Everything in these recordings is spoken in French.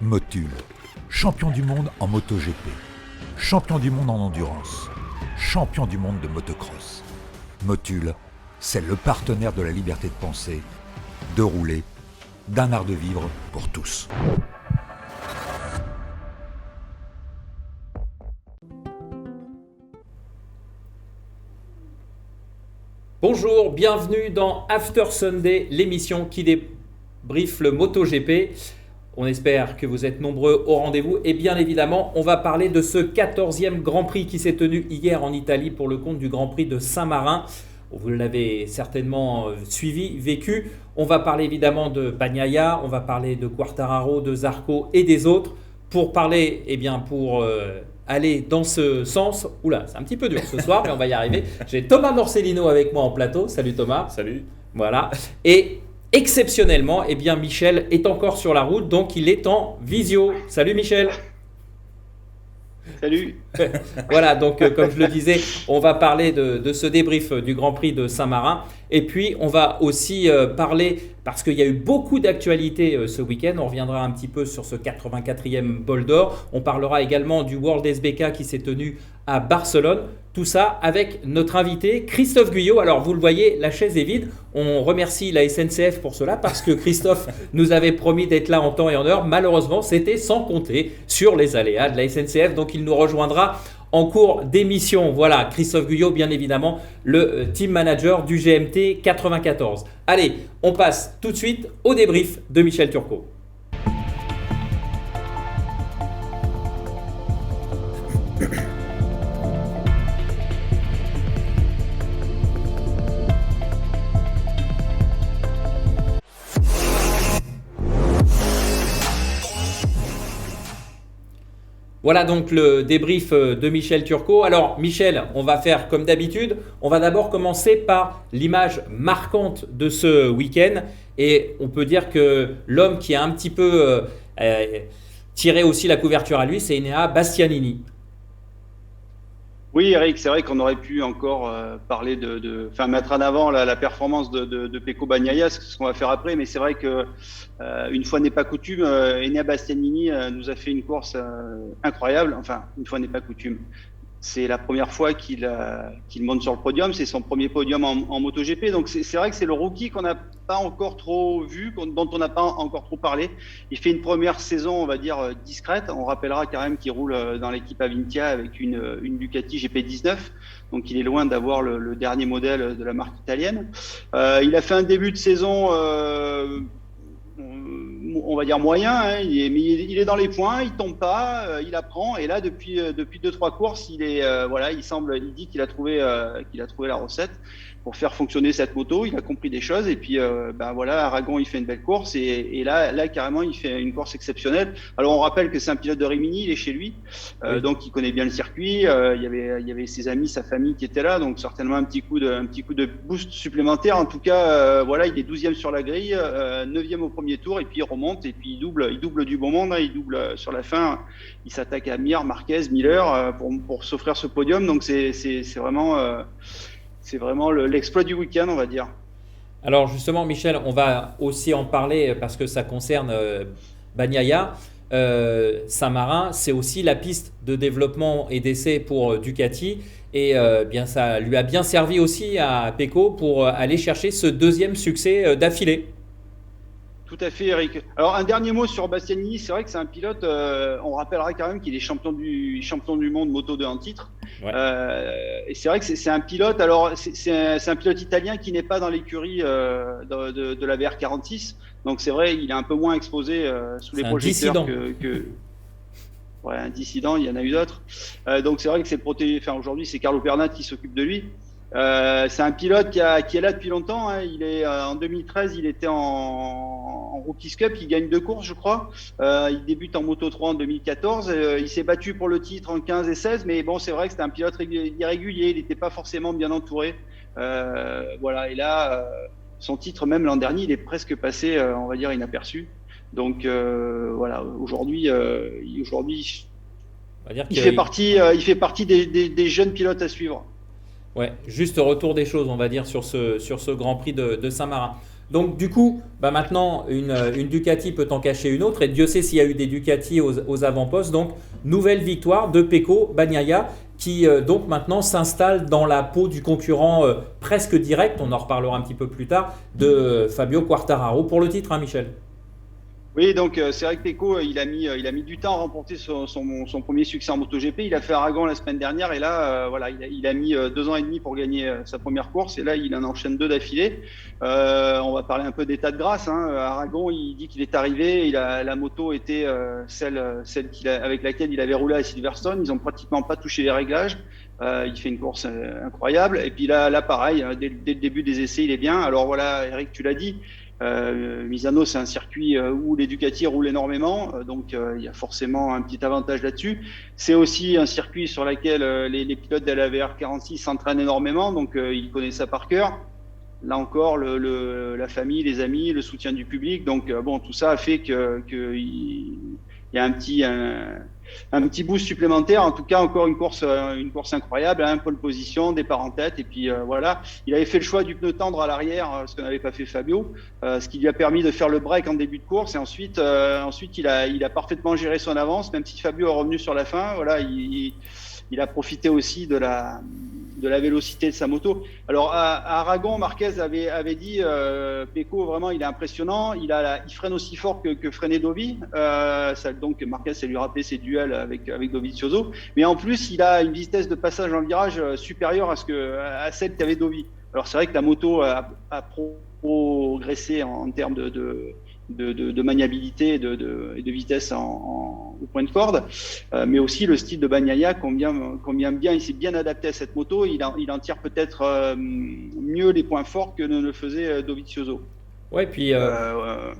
Motul, champion du monde en MotoGP, champion du monde en endurance, champion du monde de motocross. Motul, c'est le partenaire de la liberté de penser, de rouler, d'un art de vivre pour tous. Bonjour, bienvenue dans After Sunday, l'émission qui débriefe le MotoGP. On espère que vous êtes nombreux au rendez-vous et bien évidemment, on va parler de ce 14e Grand Prix qui s'est tenu hier en Italie pour le compte du Grand Prix de Saint-Marin. Vous l'avez certainement suivi, vécu. On va parler évidemment de Bagnaia, on va parler de Quartararo, de Zarco et des autres. Pour parler, pour aller dans ce sens, oula, c'est un petit peu dur ce soir, mais on va y arriver. J'ai Thomas Morcellino avec moi en plateau. Salut Thomas. Salut. Voilà. Et exceptionnellement, Michel est encore sur la route, donc il est en visio. Salut Michel. Salut. Voilà, donc comme je le disais, on va parler de ce débrief du Grand Prix de Saint-Marin. Et puis, on va aussi parler, parce qu'il y a eu beaucoup d'actualités ce week-end, on reviendra un petit peu sur ce 84e bol d'or. On parlera également du World SBK qui s'est tenu à Barcelone. Tout ça avec notre invité Christophe Guyot. Alors, vous le voyez, la chaise est vide. On remercie la SNCF pour cela parce que Christophe nous avait promis d'être là en temps et en heure. Malheureusement, c'était sans compter sur les aléas de la SNCF. Donc, il nous rejoindra en cours d'émission. Voilà, Christophe Guyot, bien évidemment, le team manager du GMT 94. Allez, on passe tout de suite au débrief de Michel Turcot. Voilà donc le débrief de Michel Turcot. Alors Michel, on va faire comme d'habitude. On va d'abord commencer par l'image marquante de ce week-end. Et on peut dire que l'homme qui a un petit peu tiré aussi la couverture à lui, c'est Enea Bastianini. Oui, Eric, c'est vrai qu'on aurait pu encore parler mettre en avant la performance de Pecco Bagnaia, c'est ce qu'on va faire après. Mais c'est vrai que une fois n'est pas coutume, Enea Bastianini nous a fait une course incroyable. Enfin, une fois n'est pas coutume. C'est la première fois qu'il monte sur le podium. C'est son premier podium en MotoGP. Donc, c'est vrai que c'est le rookie qu'on n'a pas encore trop vu, dont on n'a pas encore trop parlé. Il fait une première saison, on va dire, discrète. On rappellera quand même qu'il roule dans l'équipe Avintia avec une Ducati GP19. Donc, il est loin d'avoir le dernier modèle de la marque italienne. Il a fait un début de saison on va dire moyen, hein, mais il est dans les points, il tombe pas, il apprend, et là depuis 2-3 courses, il dit qu'il a trouvé la recette pour faire fonctionner cette moto. Il a compris des choses, et puis Aragon il fait une belle course, et là carrément il fait une course exceptionnelle. Alors on rappelle que c'est un pilote de Rimini, il est chez lui, oui. Donc il connaît bien le circuit. Il y avait ses amis, sa famille qui étaient là, donc certainement un petit coup de boost supplémentaire. En tout cas, il est 12e sur la grille, 9e au premier tour, et puis il remonte, et puis il double du bon monde, hein, il double sur la fin. Il s'attaque à Mir, Marquez, Miller pour s'offrir ce podium. Donc c'est vraiment l'exploit du week-end, on va dire. Alors justement, Michel, on va aussi en parler parce que ça concerne Bagnaia. Saint-Marin, c'est aussi la piste de développement et d'essai pour Ducati. Et ça lui a bien servi aussi à Pecco pour aller chercher ce deuxième succès d'affilée. Tout à fait, Eric. Alors, un dernier mot sur Bastianini. C'est vrai que c'est un pilote, on rappellera quand même qu'il est champion du monde Moto 2 en titre. Ouais. Et c'est vrai que c'est un pilote, alors c'est un pilote italien qui n'est pas dans l'écurie de la VR46. Donc, c'est vrai, il est un peu moins exposé sous les projecteurs que ouais, un dissident, il y en a eu d'autres. Donc, c'est vrai que c'est aujourd'hui, c'est Carlo Pernat qui s'occupe de lui. C'est un pilote qui est là depuis longtemps, hein. En 2013, il était en Rookies Cup, il gagne 2 courses, je crois. Il débute en Moto 3 en 2014. Il s'est battu pour le titre en 15 et 16, mais bon, c'est vrai que c'était un pilote irrégulier, il n'était pas forcément bien entouré. Et là, son titre, même l'an dernier, il est presque passé, on va dire, inaperçu. Donc aujourd'hui, il fait partie des jeunes pilotes à suivre. Ouais, juste retour des choses, on va dire, sur ce Grand Prix de Saint-Marin. Donc du coup, maintenant, une Ducati peut en cacher une autre, et Dieu sait s'il y a eu des Ducati aux avant-postes. Donc, nouvelle victoire de Pecco Bagnaia, qui donc maintenant s'installe dans la peau du concurrent presque direct, on en reparlera un petit peu plus tard, de Fabio Quartararo pour le titre, hein, Michel. Oui, donc c'est vrai que Pecco, il a mis du temps à remporter son premier succès en MotoGP. Il a fait Aragon la semaine dernière et là, voilà, il a mis 2 ans et demi pour gagner sa première course et là, il en enchaîne 2 d'affilée. On va parler un peu d'état de grâce. Hein. Aragon, il dit qu'il est arrivé, la moto était celle avec laquelle il avait roulé à Silverstone. Ils ont pratiquement pas touché les réglages. Il fait une course incroyable. Et puis là pareil, dès le début des essais, il est bien. Alors voilà, Eric, tu l'as dit. Misano, c'est un circuit où les Ducati roulent énormément, donc il y a forcément un petit avantage là-dessus. C'est aussi un circuit sur lequel les pilotes de la VR46 s'entraînent énormément, donc ils connaissent ça par cœur. Là encore, la famille, les amis, le soutien du public, donc bon, tout ça a fait qu'il y a un petit boost supplémentaire. En tout cas, encore une course incroyable, hein, pole position, départ en tête, et puis voilà. Il avait fait le choix du pneu tendre à l'arrière, ce que n'avait pas fait Fabio, ce qui lui a permis de faire le break en début de course, et ensuite il a parfaitement géré son avance, même si Fabio est revenu sur la fin. Voilà, il a profité aussi de la vélocité de sa moto. Alors à Aragon, Marquez avait dit Pecco, vraiment, il est impressionnant. Il freine aussi fort que freinait Dovi. Donc Marquez, ça lui rappelait ses duels avec Dovizioso. Mais en plus, il a une vitesse de passage en virage supérieure à celle qu'avait Dovi. Alors c'est vrai que la moto a progressé en termes de maniabilité et de vitesse au point de corde, mais aussi le style de Bagnaia convient bien. Il s'est bien adapté à cette moto. Il en tire peut-être mieux les points forts que ne le faisait Dovizioso. Ouais, puis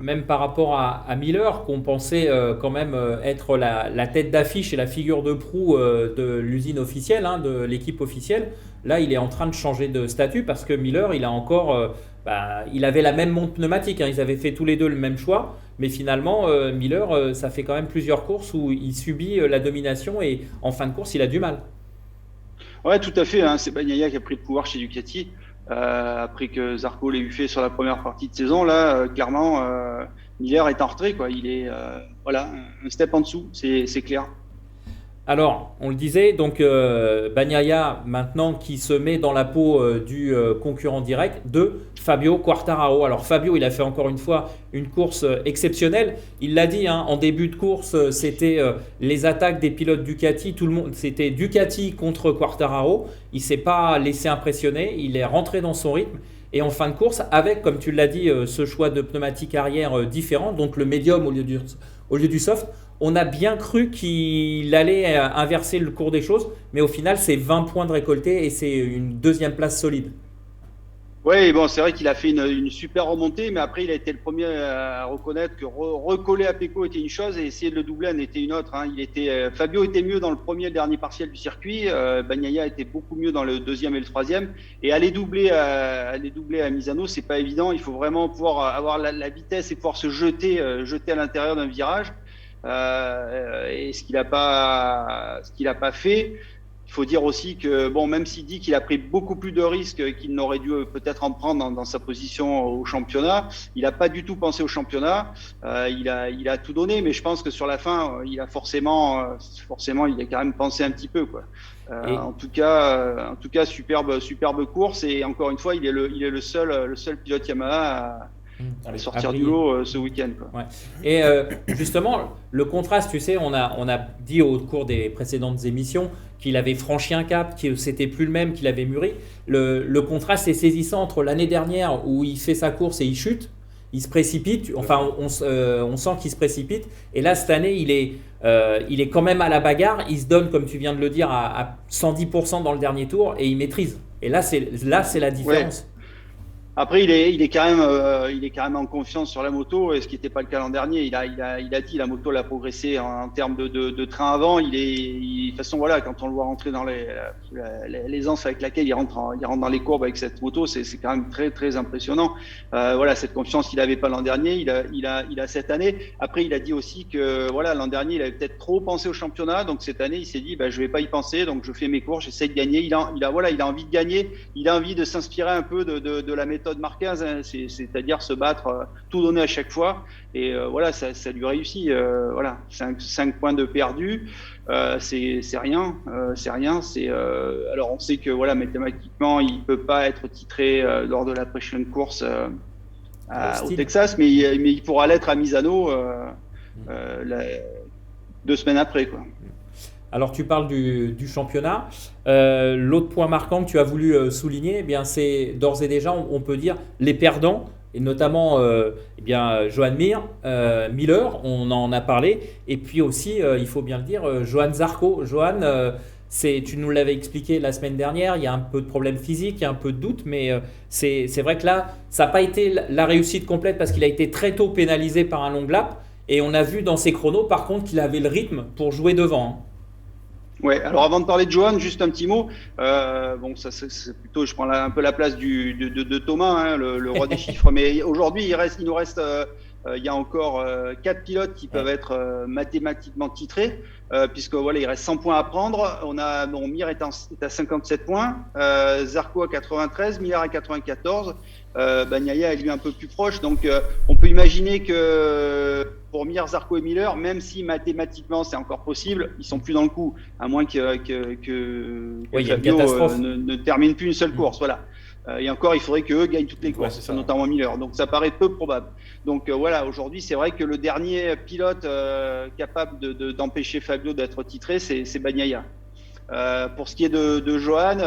même par rapport à Miller, qu'on pensait quand même être la tête d'affiche et la figure de proue de l'usine officielle, hein, de l'équipe officielle, là il est en train de changer de statut parce que Miller, il a encore, il avait la même montre pneumatique, hein, ils avaient fait tous les deux le même choix, mais finalement Miller, ça fait quand même plusieurs courses où il subit la domination et en fin de course il a du mal. Ouais, tout à fait, hein, c'est Bagnaia qui a pris le pouvoir chez Ducati. Après que Zarco l'ait eu fait sur la première partie de saison, là, clairement, Miller est en retrait, quoi. Il est un step en dessous, c'est clair. Alors, on le disait, donc Bagnaia maintenant qui se met dans la peau du concurrent direct de Fabio Quartararo. Alors Fabio, il a fait encore une fois une course exceptionnelle. Il l'a dit, hein, en début de course, c'était les attaques des pilotes Ducati. Tout le monde, c'était Ducati contre Quartararo. Il s'est pas laissé impressionner. Il est rentré dans son rythme. Et en fin de course, avec, comme tu l'as dit, ce choix de pneumatique arrière différent, donc le médium au lieu du soft, on a bien cru qu'il allait inverser le cours des choses, mais au final, c'est 20 points de récolté et c'est une deuxième place solide. Oui, bon, c'est vrai qu'il a fait une super remontée, mais après, il a été le premier à reconnaître que recoller à Pecco était une chose et essayer de le doubler en était une autre. Hein. Fabio était mieux dans le premier et le dernier partiel du circuit, Bagnaia était beaucoup mieux dans le deuxième et le troisième. Et aller doubler à Misano, c'est pas évident. Il faut vraiment pouvoir avoir la vitesse et pouvoir se jeter à l'intérieur d'un virage. Et ce qu'il a pas fait. Il faut dire aussi que, bon, même s'il dit qu'il a pris beaucoup plus de risques qu'il n'aurait dû peut-être en prendre dans sa position au championnat, il n'a pas du tout pensé au championnat. Il a tout donné, mais je pense que sur la fin, il a forcément, il a quand même pensé un petit peu, quoi. En tout cas, superbe course. Et encore une fois, il est le seul pilote Yamaha à sortir du lot ce week-end, quoi. Ouais. Et justement, le contraste, tu sais, on a dit au cours des précédentes émissions qu'il avait franchi un cap, que c'était plus le même, qu'il avait mûri. Le contraste est saisissant entre l'année dernière où il fait sa course et il chute, il se précipite, enfin on sent qu'il se précipite, et là cette année il est quand même à la bagarre, il se donne, comme tu viens de le dire, à 110% dans le dernier tour et il maîtrise. Et là c'est la différence. Ouais. Après, il est quand même en confiance sur la moto, et ce qui n'était pas le cas l'an dernier. Il a dit la moto l'a progressé en termes de train avant. De toute façon, voilà, quand on le voit rentrer dans l'aisance avec laquelle il rentre dans les courbes avec cette moto, c'est quand même très très impressionnant. Voilà, cette confiance qu'il n'avait pas l'an dernier, il a cette année. Après, il a dit aussi que voilà, l'an dernier, il avait peut-être trop pensé au championnat, donc cette année, il s'est dit, je vais pas y penser, donc je fais mes courses, j'essaie de gagner. Il a envie de gagner, il a envie de s'inspirer un peu de la méthode méthode Marquez, hein, c'est-à-dire se battre, tout donner à chaque fois. Et voilà, ça lui réussit. Voilà, 5 points de perdu, c'est rien. Alors on sait que voilà, mathématiquement, il peut pas être titré lors de la prochaine course au Texas, mais il pourra l'être à Misano 2 semaines après, quoi. Alors tu parles du championnat. L'autre point marquant que tu as voulu souligner, eh bien, c'est d'ores et déjà, on peut dire, les perdants, et notamment eh bien, Joan Miller, on en a parlé, et puis aussi, il faut bien le dire, Johan Zarco. Johan, tu nous l'avais expliqué la semaine dernière, il y a un peu de problème physique, il y a un peu de doute, mais c'est vrai que là, ça n'a pas été la réussite complète parce qu'il a été très tôt pénalisé par un long lap, et on a vu dans ses chronos, par contre, qu'il avait le rythme pour jouer devant, hein. Ouais, alors avant de parler de Johan, juste un petit mot. Bon, ça c'est plutôt, je prends un peu la place de Thomas, hein, le roi des chiffres. Mais aujourd'hui, il nous reste, il y a encore 4 pilotes qui peuvent être mathématiquement titrés, puisque voilà, il reste 100 points à prendre. Mir est à 57 points, Zarco à 93, Miller à 94. Bagnaia est lui un peu plus proche, donc on peut imaginer que pour Mir, Zarco et Miller, même si mathématiquement c'est encore possible, ils sont plus dans le coup, à moins que Fabio ne termine plus une seule course. Voilà. Et encore, il faudrait qu'eux gagnent toutes les courses, notamment Miller. Donc ça paraît peu probable. Donc voilà, aujourd'hui, c'est vrai que le dernier pilote capable d'empêcher Fabio d'être titré, c'est Bagnaia. Pour ce qui est de Johan,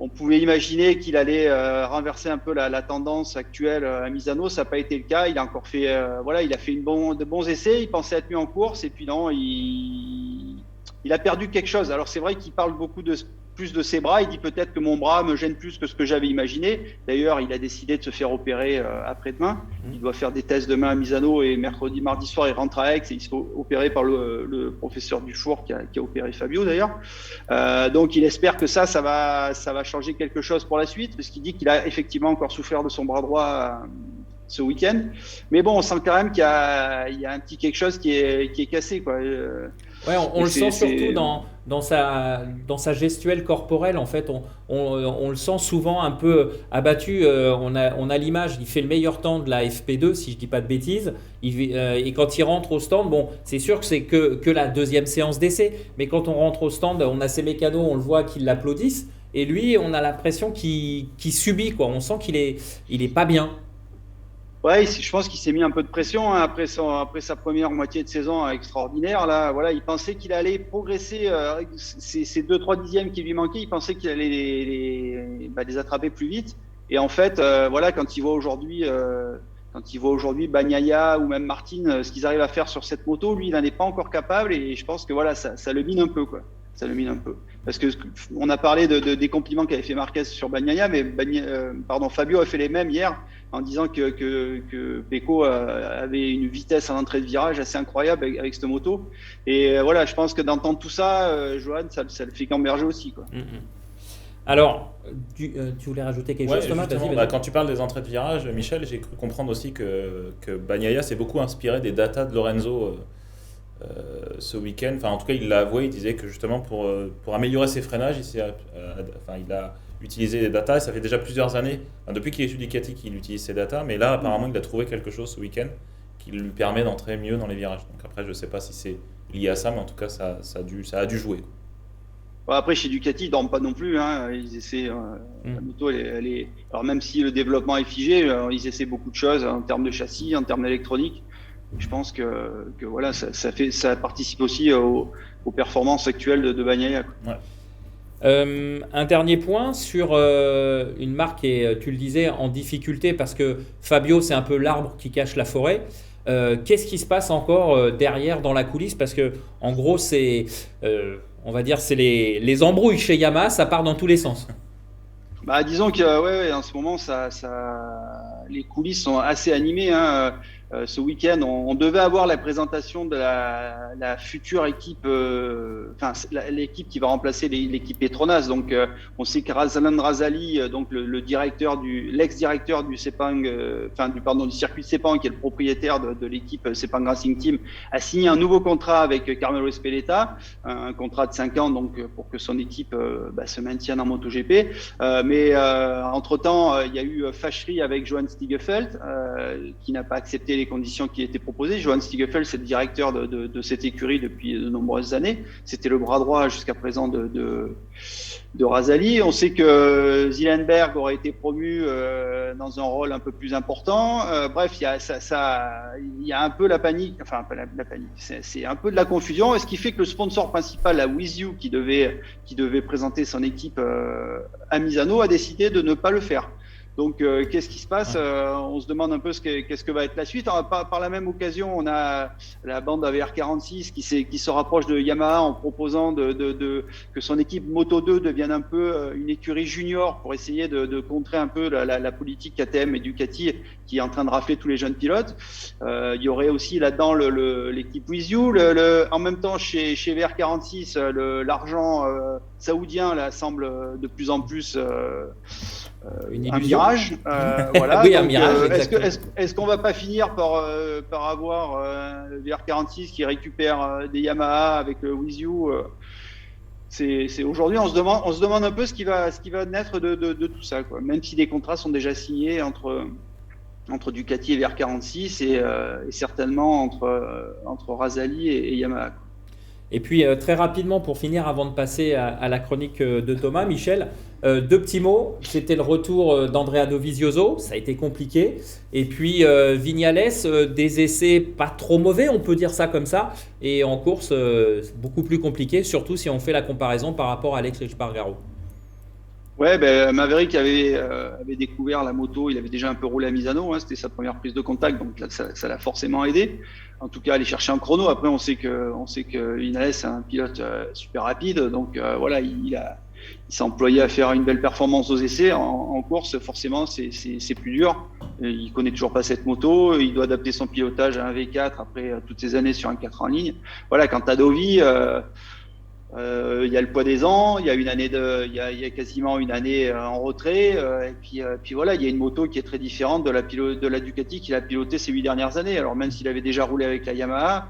on pouvait imaginer qu'il allait renverser un peu la tendance actuelle à Misano. Ça n'a pas été le cas. Il a encore fait, il a fait de bons essais. Il pensait être mieux en course, et puis non, il a perdu quelque chose. Alors c'est vrai qu'il parle beaucoup plus de ses bras. Il dit peut-être que mon bras me gêne plus que ce que j'avais imaginé. D'ailleurs, il a décidé de se faire opérer après-demain. Il doit faire des tests demain à Misano, et mardi soir, il rentre à Aix et il se fait opérer par le professeur Dufour qui a opéré Fabio d'ailleurs. Donc il espère que ça va changer quelque chose pour la suite, parce qu'il dit qu'il a effectivement encore souffert de son bras droit ce week-end. Mais bon, on sent quand même qu'il y a un petit quelque chose qui est cassé, quoi. Ouais, on le sent surtout dans sa gestuelle corporelle. En fait, on le sent souvent un peu abattu. On a l'image, il fait le meilleur temps de la FP2, si je dis pas de bêtises. Et quand il rentre au stand, bon, c'est sûr que c'est que la deuxième séance d'essai. Mais quand on rentre au stand, on a ses mécanos, on le voit qu'ils l'applaudissent. Et lui, on a l'impression qu'il subit, quoi. On sent qu'il est pas bien. Ouais, je pense qu'il s'est mis un peu de pression, hein, après sa première moitié de saison extraordinaire. Là, voilà, il pensait qu'il allait progresser. Ces 2-3 dixièmes qui lui manquaient, il pensait qu'il allait les attraper plus vite. Et en fait, voilà, quand il voit aujourd'hui Bagnaia ou même Martin, ce qu'ils arrivent à faire sur cette moto, lui, il n'en est pas encore capable. Et je pense que voilà, ça le mine un peu, quoi. Ça le mine un peu. Parce que on a parlé des compliments qu'avait fait Marquez sur Bagnaia, mais Fabio a fait les mêmes hier, en disant que Pecco avait une vitesse en entrée de virage assez incroyable avec cette moto. Et voilà, je pense que d'entendre tout ça, Johan, ça le fait gamberger aussi, quoi. Alors, tu voulais rajouter quelque chose, Thomas? Vas-y. Quand tu parles des entrées de virage, Michel, j'ai cru comprendre aussi que Bagnaia s'est beaucoup inspiré des datas de Lorenzo ce week-end. Enfin, en tout cas, il l'a avoué. Il disait que justement pour améliorer ses freinages, il a utilisé des datas. Et ça fait déjà plusieurs années, depuis qu'il est sur Ducati, qu'il utilise ces datas. Mais là, apparemment, il a trouvé quelque chose ce week-end qui lui permet d'entrer mieux dans les virages. Donc après, je ne sais pas si c'est lié à ça, mais en tout cas, ça a dû jouer. Bon, après, chez Ducati, ils ne dorment pas non plus, hein. Ils essaient. La moto, elle est. Alors même si le développement est figé, ils essaient beaucoup de choses en termes de châssis, en termes d'électronique. Je pense que voilà, ça participe aussi aux performances actuelles de Bagnaia. Ouais. Un dernier point sur une marque qui est, tu le disais, en difficulté, parce que Fabio, c'est un peu l'arbre qui cache la forêt. Qu'est-ce qui se passe encore derrière dans la coulisse? Parce que en gros, c'est on va dire c'est les embrouilles chez Yamaha, ça part dans tous les sens. Disons que en ce moment, les coulisses sont assez animées, hein. ce week-end, on devait avoir la présentation de la future équipe, l'équipe qui va remplacer l'équipe Petronas. Donc, on sait que Razlan Razali, donc l'ex-directeur du Sepang, du circuit Sepang, qui est le propriétaire de l'équipe Sepang Racing Team, a signé un nouveau contrat avec Carmelo Ezpeleta, un contrat de 5 ans, donc pour que son équipe se maintienne en MotoGP. Mais entre-temps, il y a eu fâcherie avec Johan Stigefeld, qui n'a pas accepté les conditions qui étaient proposées. Johan Stigefeld, c'est le directeur de cette écurie depuis de nombreuses années. C'était le bras droit jusqu'à présent de Razali. On sait que Zielenberg aurait été promu dans un rôle un peu plus important. Bref, il y a un peu la panique, enfin pas la panique, c'est un peu de la confusion. Et ce qui fait que le sponsor principal, la With You, qui devait présenter son équipe à Misano, a décidé de ne pas le faire. Donc, qu'est-ce qui se passe? On se demande un peu qu'est-ce que va être la suite. Par la même occasion, on a la bande AVR 46 qui se rapproche de Yamaha en proposant que son équipe Moto 2 devienne un peu une écurie junior pour essayer de contrer un peu la politique KTM et Ducati qui est en train de rafler tous les jeunes pilotes. Il y aurait aussi là-dedans l'équipe With You. En même temps, chez VR 46, l'argent saoudien là, semble de plus en plus un mirage. Voilà. Oui, un donc, mirage. Est-ce qu'on va pas finir par avoir VR46 qui récupère des Yamaha avec With You? C'est aujourd'hui, on se demande un peu ce qui va naître de tout ça, quoi. Même si des contrats sont déjà signés entre Ducati et VR46 et certainement entre Razali et Yamaha, quoi. Et puis très rapidement pour finir, avant de passer à la chronique de Thomas, Michel, deux petits mots. C'était le retour d'Andrea Dovizioso, ça a été compliqué. Et puis Viñales, des essais pas trop mauvais, on peut dire ça comme ça. Et en course, beaucoup plus compliqué, surtout si on fait la comparaison par rapport à Alex Espargaro. Ouais, Maverick avait découvert la moto, il avait déjà un peu roulé à Misano, hein, c'était sa première prise de contact, donc là, ça l'a forcément aidé. En tout cas, aller chercher un chrono. Après, on sait que Viñales est un pilote super rapide, donc voilà, il s'est employé à faire une belle performance aux essais. En course, forcément, c'est plus dur. Il connaît toujours pas cette moto, il doit adapter son pilotage à un V4 après toutes ces années sur un 4 en ligne. Voilà, quant à Dovi, il y a le poids des ans, il y a quasiment une année en retrait, et puis voilà, il y a une moto qui est très différente de la Ducati qu'il a pilotée ces 8 dernières années. Alors même s'il avait déjà roulé avec la Yamaha,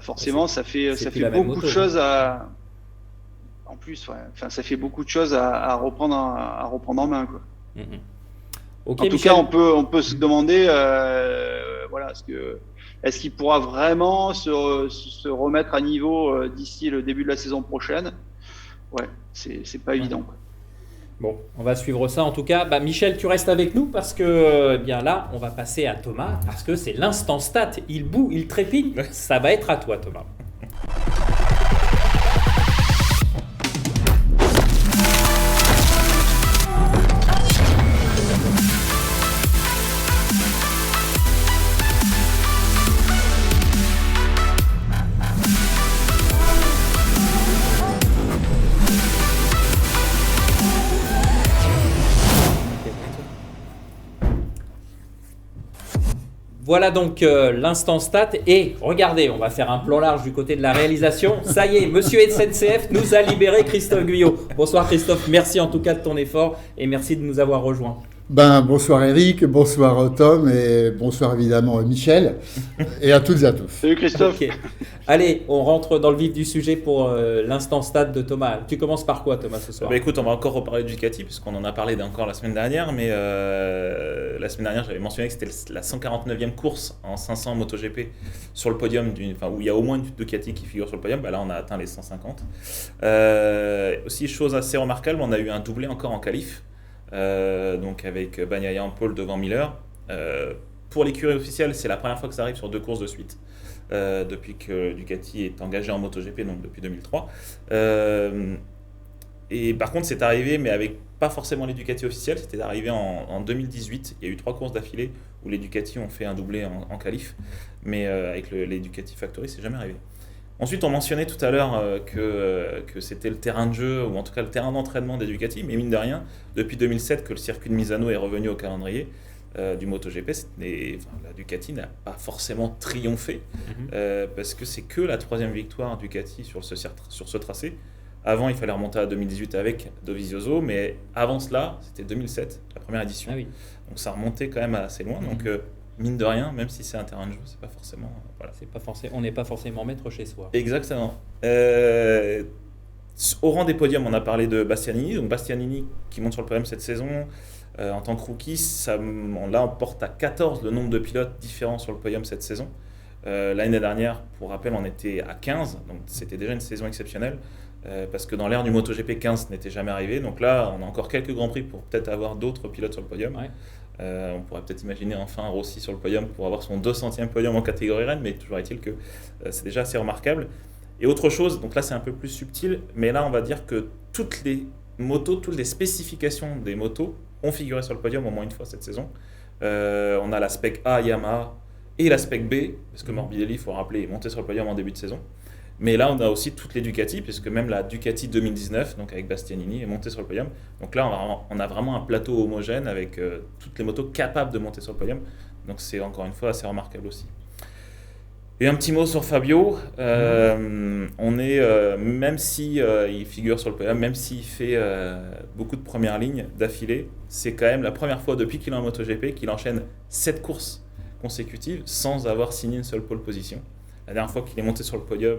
forcément ça fait beaucoup de choses à, en plus, ouais, enfin ça fait beaucoup de choses à reprendre en main, quoi. Okay, en tout cas, on peut se demander, voilà, est-ce qu'il pourra vraiment se remettre à niveau d'ici le début de la saison prochaine? Ouais, c'est pas évident, quoi. Bon, on va suivre ça en tout cas. Michel, tu restes avec nous parce que bien là, on va passer à Thomas parce que c'est l'instant stat. Il boue, il trépigne. Ça va être à toi, Thomas. Voilà donc l'instant stat et regardez, on va faire un plan large du côté de la réalisation. Ça y est, monsieur SNCF nous a libéré Christophe Guyot. Bonsoir Christophe, merci en tout cas de ton effort et merci de nous avoir rejoints. Bonsoir Eric, bonsoir Tom et bonsoir évidemment Michel et à toutes et à tous. Salut Christophe. Okay. Allez, on rentre dans le vif du sujet pour l'instant stat de Thomas. Tu commences par quoi Thomas ce soir? Écoute, on va encore reparler de Ducati puisqu'on en a parlé encore la semaine dernière, mais la semaine dernière j'avais mentionné que c'était la 149e course en 500 MotoGP sur le podium, où il y a au moins une Ducati qui figure sur le podium. Là on a atteint les 150. Aussi chose assez remarquable, on a eu un doublé encore en qualif. Donc avec Bagnaia en pole devant Miller. Pour l'écurie officielle, c'est la première fois que ça arrive sur 2 courses de suite depuis que Ducati est engagé en MotoGP, donc depuis 2003. Et par contre, c'est arrivé, mais avec pas forcément les Ducati officiels, c'était arrivé en 2018. Il y a eu 3 courses d'affilée où les Ducati ont fait un doublé en qualif, mais avec les Ducati Factory, c'est jamais arrivé. Ensuite, on mentionnait tout à l'heure que c'était le terrain de jeu, ou en tout cas le terrain d'entraînement des Ducati, mais mine de rien, depuis 2007 que le circuit de Misano est revenu au calendrier, du MotoGP, la Ducati n'a pas forcément triomphé, parce que c'est que la 3e victoire Ducati sur ce tracé. Avant, il fallait remonter à 2018 avec Dovizioso, mais avant cela, c'était 2007, la première édition. Ah oui. Donc ça remontait quand même assez loin. Donc mine de rien, même si c'est un terrain de jeu, c'est pas forcément. On n'est pas forcément maître chez soi. Exactement. Au rang des podiums, on a parlé de Bastianini. Donc Bastianini qui monte sur le podium cette saison en tant que rookie, on porte à 14 le nombre de pilotes différents sur le podium cette saison. L'année dernière, pour rappel, on était à 15, donc c'était déjà une saison exceptionnelle. Parce que dans l'ère du MotoGP, 15 n'était jamais arrivé. Donc là, on a encore quelques Grands Prix pour peut-être avoir d'autres pilotes sur le podium. Ouais. On pourrait peut-être imaginer enfin Rossi sur le podium pour avoir son 200e podium en catégorie Rennes, mais toujours est-il que c'est déjà assez remarquable. Et autre chose, donc là c'est un peu plus subtil, mais là on va dire que toutes les spécifications des motos ont figuré sur le podium au moins une fois cette saison. On a la spec A Yamaha et la spec B, parce que Morbidelli, il faut rappeler, est monté sur le podium en début de saison. Mais là, on a aussi toutes les Ducati, puisque même la Ducati 2019, donc avec Bastianini, est montée sur le podium. Donc là, on a vraiment un plateau homogène avec toutes les motos capables de monter sur le podium. Donc c'est encore une fois assez remarquable aussi. Et un petit mot sur Fabio. On est, même si il figure sur le podium, même s'il fait beaucoup de premières lignes d'affilée, c'est quand même la première fois depuis qu'il est en MotoGP qu'il enchaîne 7 courses consécutives sans avoir signé une seule pole position. La dernière fois qu'il est monté sur le podium,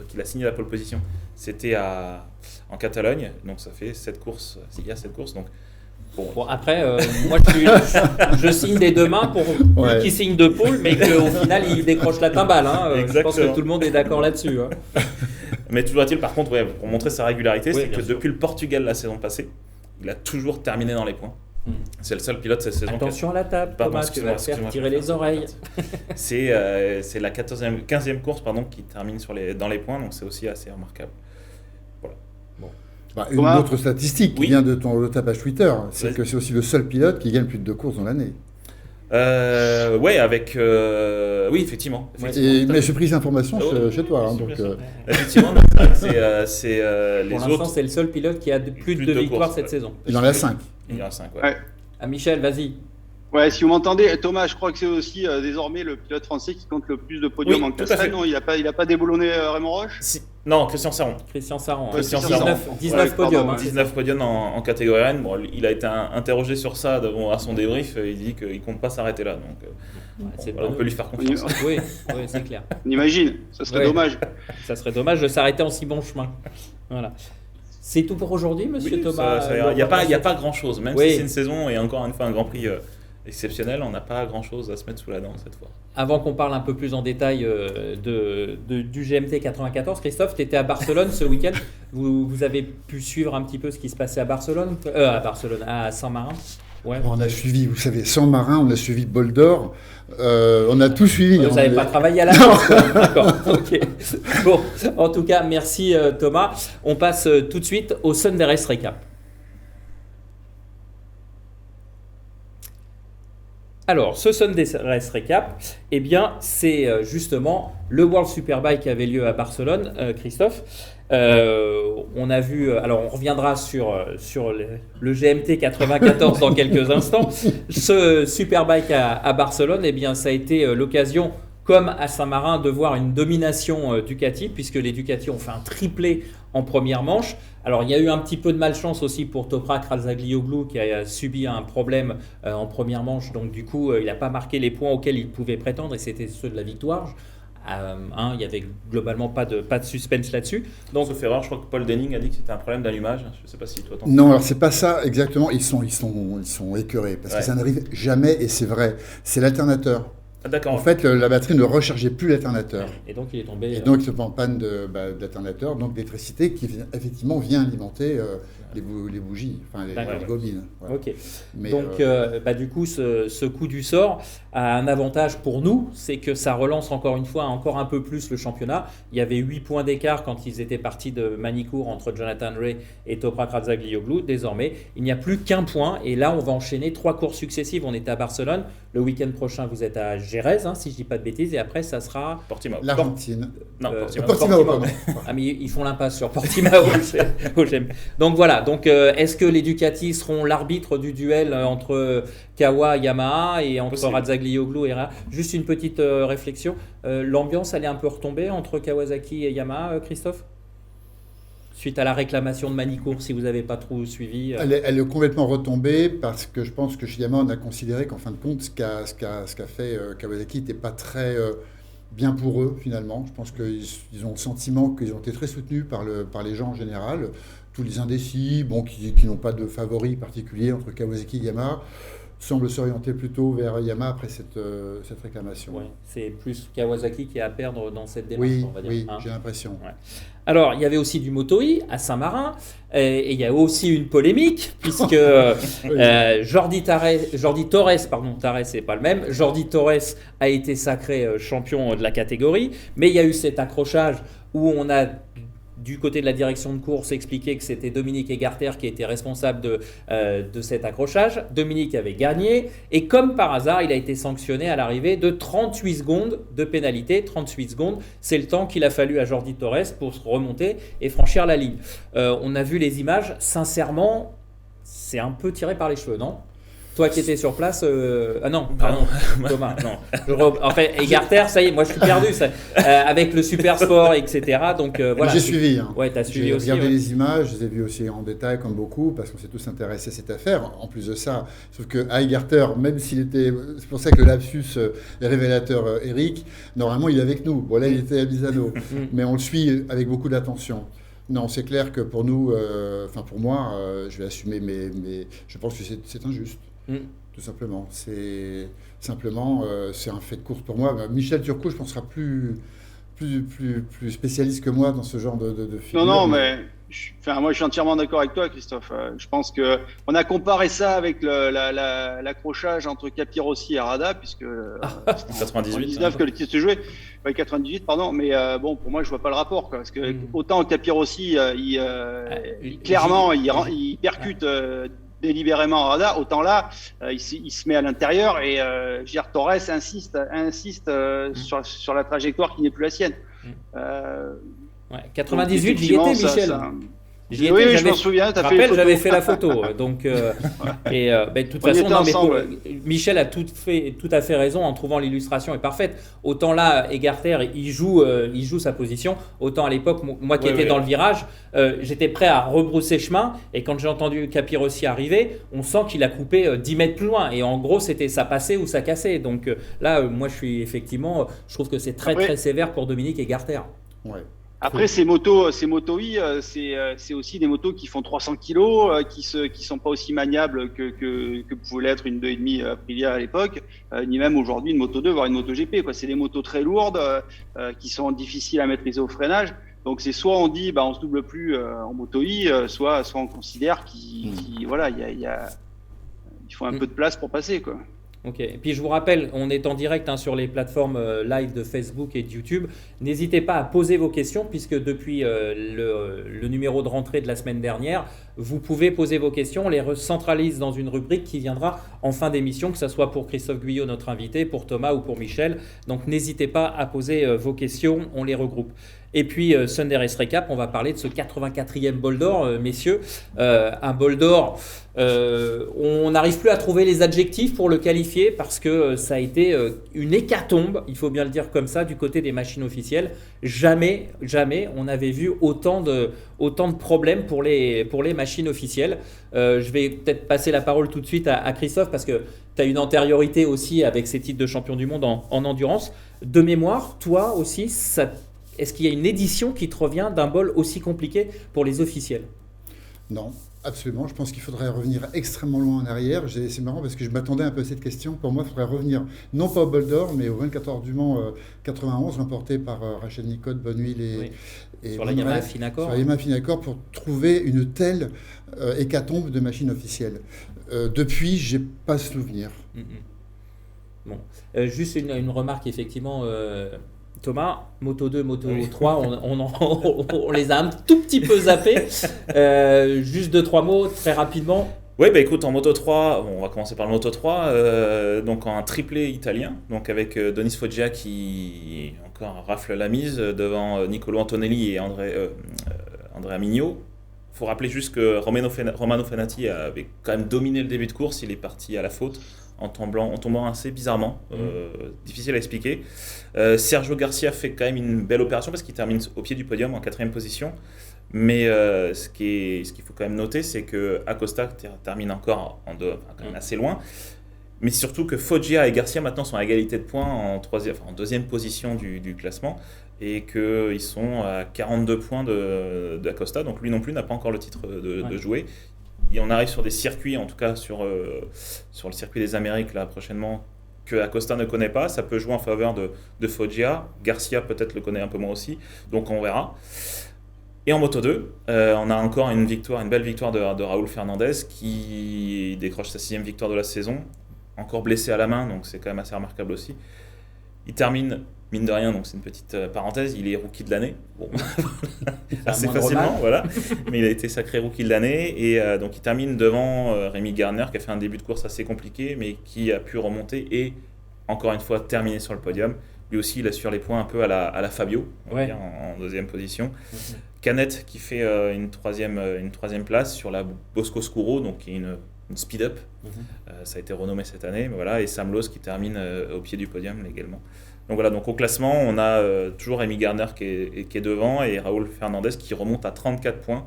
qu'il a signé la pole position, c'était en Catalogne, donc ça fait 7 courses, il y a 7 courses. Donc, bon après, moi je signe des 2 mains pour qu'il signe 2 pôles, mais qu'au final il décroche la timbale. Je pense que tout le monde est d'accord là-dessus. Mais toujours est-il, par contre, pour montrer sa régularité, c'est que depuis le Portugal la saison passée, il a toujours terminé dans les points. C'est le seul pilote cette saison. Attention à la table, Thomas, tu vas faire tirer les oreilles. C'est la 15e course qui termine dans les points, donc c'est aussi assez remarquable. Voilà. Bon. Une autre statistique qui vient de ta page Twitter, c'est que c'est aussi le seul pilote qui gagne plus de 2 courses dans l'année. Oui, effectivement. Mais j'ai pris ces informations chez toi. Effectivement, c'est les pour autres. l'instant, c'est le seul pilote qui a plus de 2 victoires cette saison. Il en a 5. Il en a 5, ouais. Ah, Michel, vas-y. Ouais, si vous m'entendez, Thomas, je crois que c'est aussi désormais le pilote français qui compte le plus de podiums en classe. Non, il n'a pas déboulonné Raymond Roche. Non, Christian Saron. 19 podiums. 19 podiums en catégorie Rennes. Bon, il a été interrogé sur ça à son débrief. Il dit qu'il ne compte pas s'arrêter là. Donc, on peut lui faire confiance. Oui, c'est clair. On imagine, ça serait dommage. Ça serait dommage de s'arrêter en si bon chemin. Voilà. C'est tout pour aujourd'hui, monsieur Thomas. Il n'y a pas grand-chose. Même si c'est une saison et encore une fois un Grand Prix exceptionnel, on n'a pas grand-chose à se mettre sous la dent cette fois. Avant qu'on parle un peu plus en détail du GMT 94, Christophe, tu étais à Barcelone ce week-end. Vous avez pu suivre un petit peu ce qui se passait à Saint-Marin. Ouais. On a suivi, vous savez, Saint-Marin, on a suivi Bol d'Or, on a tout suivi. Vous n'avez pas travaillé à la base. D'accord, ok. Bon, en tout cas, merci Thomas. On passe tout de suite au Sunday Race Recap. Alors, ce Sunday Race Recap, eh bien, c'est justement le World Superbike qui avait lieu à Barcelone, Christophe. On a vu, alors on reviendra sur le GMT 94 dans quelques instants. Ce Superbike à Barcelone, eh bien, ça a été l'occasion, comme à Saint-Marin, de voir une domination Ducati, puisque les Ducati ont fait un triplé en première manche. Alors, il y a eu un petit peu de malchance aussi pour Toprak Razgatlioglu qui a subi un problème en première manche. Donc, du coup, il n'a pas marqué les points auxquels il pouvait prétendre et c'était ceux de la victoire. Il n'y avait globalement pas de suspense là-dessus. Donc, sauf erreur, je crois que Paul Denning a dit que c'était un problème d'allumage. Je ne sais pas si toi t'en... Non, alors c'est pas ça exactement. Ils sont écœurés parce que ça n'arrive jamais et c'est vrai. C'est l'alternateur. Ah, d'accord. En fait, la batterie ne rechargeait plus l'alternateur. Et donc il est tombé. Et donc il se met en panne d'alternateur, donc d'électricité qui effectivement vient alimenter les bougies, enfin les bobines. Voilà. Ok. Mais donc du coup, ce coup du sort a un avantage pour nous, c'est que ça relance encore une fois encore un peu plus le championnat. Il y avait 8 points d'écart quand ils étaient partis de Manicourt entre Jonathan Rea et Toprak Razgatlioglu. Désormais, il n'y a plus qu'un point et là, on va enchaîner 3 courses successives. On est à Barcelone. Le week-end prochain, vous êtes à Jerez, si je ne dis pas de bêtises, et après, ça sera Portimao. L'Argentine. Non, Portimao. Ah, mais ils font l'impasse sur Portimao. Donc voilà. donc est-ce que les Ducati seront l'arbitre du duel entre Kawa, Yamaha et entre Razzaglioglu et Rea? Juste une petite réflexion. L'ambiance, elle est un peu retombée entre Kawasaki et Yamaha, Christophe? Suite à la réclamation de Manicourt, si vous n'avez pas trop suivi. Elle est complètement retombée parce que je pense que chez Yamaha, on a considéré qu'en fin de compte, ce qu'a fait Kawasaki n'était pas très bien pour eux, finalement. Je pense qu'ils ont le sentiment qu'ils ont été très soutenus par les gens en général. Tous les indécis, qui n'ont pas de favoris particuliers entre Kawasaki et Yamaha, semblent s'orienter plutôt vers Yamaha après cette réclamation. Ouais, c'est plus Kawasaki qui est à perdre dans cette démarche, on va dire. Oui, j'ai l'impression. Ouais. Alors, il y avait aussi du Moto-E à Saint-Marin, et il y a aussi une polémique, puisque Jordi Torres, c'est pas le même, Jordi Torres a été sacré champion de la catégorie, mais il y a eu cet accrochage où on a, du côté de la direction de course, expliqué que c'était Dominique Egarter qui était responsable de cet accrochage. Dominique avait gagné et comme par hasard, il a été sanctionné à l'arrivée de 38 secondes de pénalité. 38 secondes, c'est le temps qu'il a fallu à Jordi Torres pour se remonter et franchir la ligne. On a vu les images, sincèrement, c'est un peu tiré par les cheveux, non ? Toi qui étais sur place, ah non, pardon, Thomas, non. En fait, Egarter, ça y est, moi je suis perdu, avec le super sport, etc. Donc voilà. J'ai suivi. Hein. Ouais, t'as suivi aussi. J'ai regardé les images, je les ai vues aussi en détail, comme beaucoup, parce qu'on s'est tous intéressés à cette affaire. En plus de ça, sauf que à Egarter, même s'il était, c'est pour ça que le lapsus est révélateur, Eric. Normalement, il est avec nous. Bon là, il était à Misano, mais on le suit avec beaucoup d'attention. Non, c'est clair que pour nous, pour moi, je vais assumer, mais je pense que c'est injuste. Tout simplement. C'est un fait de course pour moi. Michel Turcot, je pense, sera plus spécialiste que moi dans ce genre de figure. Non, mais moi, je suis entièrement d'accord avec toi, Christophe. Je pense que on a comparé ça avec l'accrochage entre Capirossi et Rada, puisque 99 que le titre se jouait. 98, pardon. Mais pour moi, je vois pas le rapport, quoi, parce que autant Capirossi, clairement, il percute. Délibérément Rada, autant là, il se met à l'intérieur et Torres insiste sur la trajectoire qui n'est plus la sienne. 98, j'y étais, Michel. Oui, je m'en souviens. Je rappelle, j'avais fait la photo. Donc, de toute façon, Michel a tout à fait raison en trouvant l'illustration est parfaite. Autant là, Egarter, il joue sa position. Autant à l'époque, moi qui étais dans le virage, j'étais prêt à rebrousser chemin. Et quand j'ai entendu Capirossi arriver, on sent qu'il a coupé 10 mètres plus loin. Et en gros, c'était ça passait ou ça cassait. Donc là, moi, je trouve que c'est très sévère pour Dominique Egarter. Ouais. Après, ces motos c'est aussi des motos qui font 300 kilos, qui sont pas aussi maniables que pouvait l'être une 2,5 Aprilia à l'époque, ni même aujourd'hui une moto 2, voire une moto GP, quoi. C'est des motos très lourdes, qui sont difficiles à maîtriser au freinage. Donc c'est soit on dit, on se double plus en moto I, soit on considère qu'il faut un peu de place pour passer, quoi. Ok. Et puis je vous rappelle, on est en direct sur les plateformes live de Facebook et de YouTube. N'hésitez pas à poser vos questions puisque depuis le numéro de rentrée de la semaine dernière, vous pouvez poser vos questions. On les recentralise dans une rubrique qui viendra en fin d'émission, que ce soit pour Christophe Guyot, notre invité, pour Thomas ou pour Michel. Donc n'hésitez pas à poser vos questions, on les regroupe. Et puis Sunday Race Recap, on va parler de ce 84e bol d'or, messieurs. Un bol d'or, on n'arrive plus à trouver les adjectifs pour le qualifier parce que ça a été une hécatombe, il faut bien le dire comme ça, du côté des machines officielles. Jamais on avait vu autant de problèmes pour les machines officielles. Je vais peut-être passer la parole tout de suite à Christophe parce que tu as une antériorité aussi avec ces titres de champion du monde en endurance. De mémoire, toi aussi, est-ce qu'il y a une édition qui te revient d'un bol aussi compliqué pour les officiels ? Non, absolument. Je pense qu'il faudrait revenir extrêmement loin en arrière. C'est marrant parce que je m'attendais un peu à cette question. Pour moi, il faudrait revenir, non pas au bol d'or, mais au 24 heures du Mans 91, remporté par Rachel Nicot, Bonnehuile et sur la Yamaha Finacor. Sur la Yamaha Finacor, pour trouver une telle hécatombe de machines officielles. Depuis, je n'ai pas souvenir. Bon, juste une remarque, effectivement... Thomas, Moto 2, Moto 3, on les a un tout petit peu zappés. Juste 2-3 mots très rapidement. Oui, écoute, en Moto 3, on va commencer par le Moto 3, donc en triplé italien, donc avec Denis Foggia qui encore rafle la mise devant Niccolò Antonelli et Andrea Mignot. faut rappeler juste que Romano Fenati avait quand même dominé le début de course. Il est parti à la faute en tombant assez bizarrement. Difficile à expliquer. Sergio Garcia fait quand même une belle opération parce qu'il termine au pied du podium en 4e position. Mais ce qu'il faut quand même noter, c'est que Acosta termine encore quand même assez loin. Mais surtout que Foggia et Garcia maintenant sont à égalité de points en 2e position du classement et qu'ils sont à 42 points d'Acosta. Donc lui non plus n'a pas encore le titre de jouer. Et on arrive sur des circuits, en tout cas sur le circuit des Amériques là prochainement, que Acosta ne connaît pas. Ça peut jouer en faveur de Foggia. Garcia peut-être le connaît un peu moins aussi. Donc on verra. Et en Moto 2, on a encore une belle victoire de Raúl Fernandez qui décroche sa 6e victoire de la saison. Encore blessé à la main, donc c'est quand même assez remarquable aussi. Il termine, mine de rien, donc c'est une petite parenthèse, il est rookie de l'année. Bon, assez facilement, voilà. Mais il a été sacré rookie de l'année. Et donc il termine devant Rémi Garner, qui a fait un début de course assez compliqué, mais qui a pu remonter et, encore une fois, terminer sur le podium. Lui aussi, il assure les points un peu à la Fabio, en 2e position. Canet qui fait une troisième place sur la Bosco Scuro, donc qui est une speed-up. Ça a été renommé cette année, mais voilà. Et Sam Lowe qui termine au pied du podium également. Donc voilà, donc au classement, on a toujours Rémi Garner qui est devant et Raúl Fernandez qui remonte à 34 points.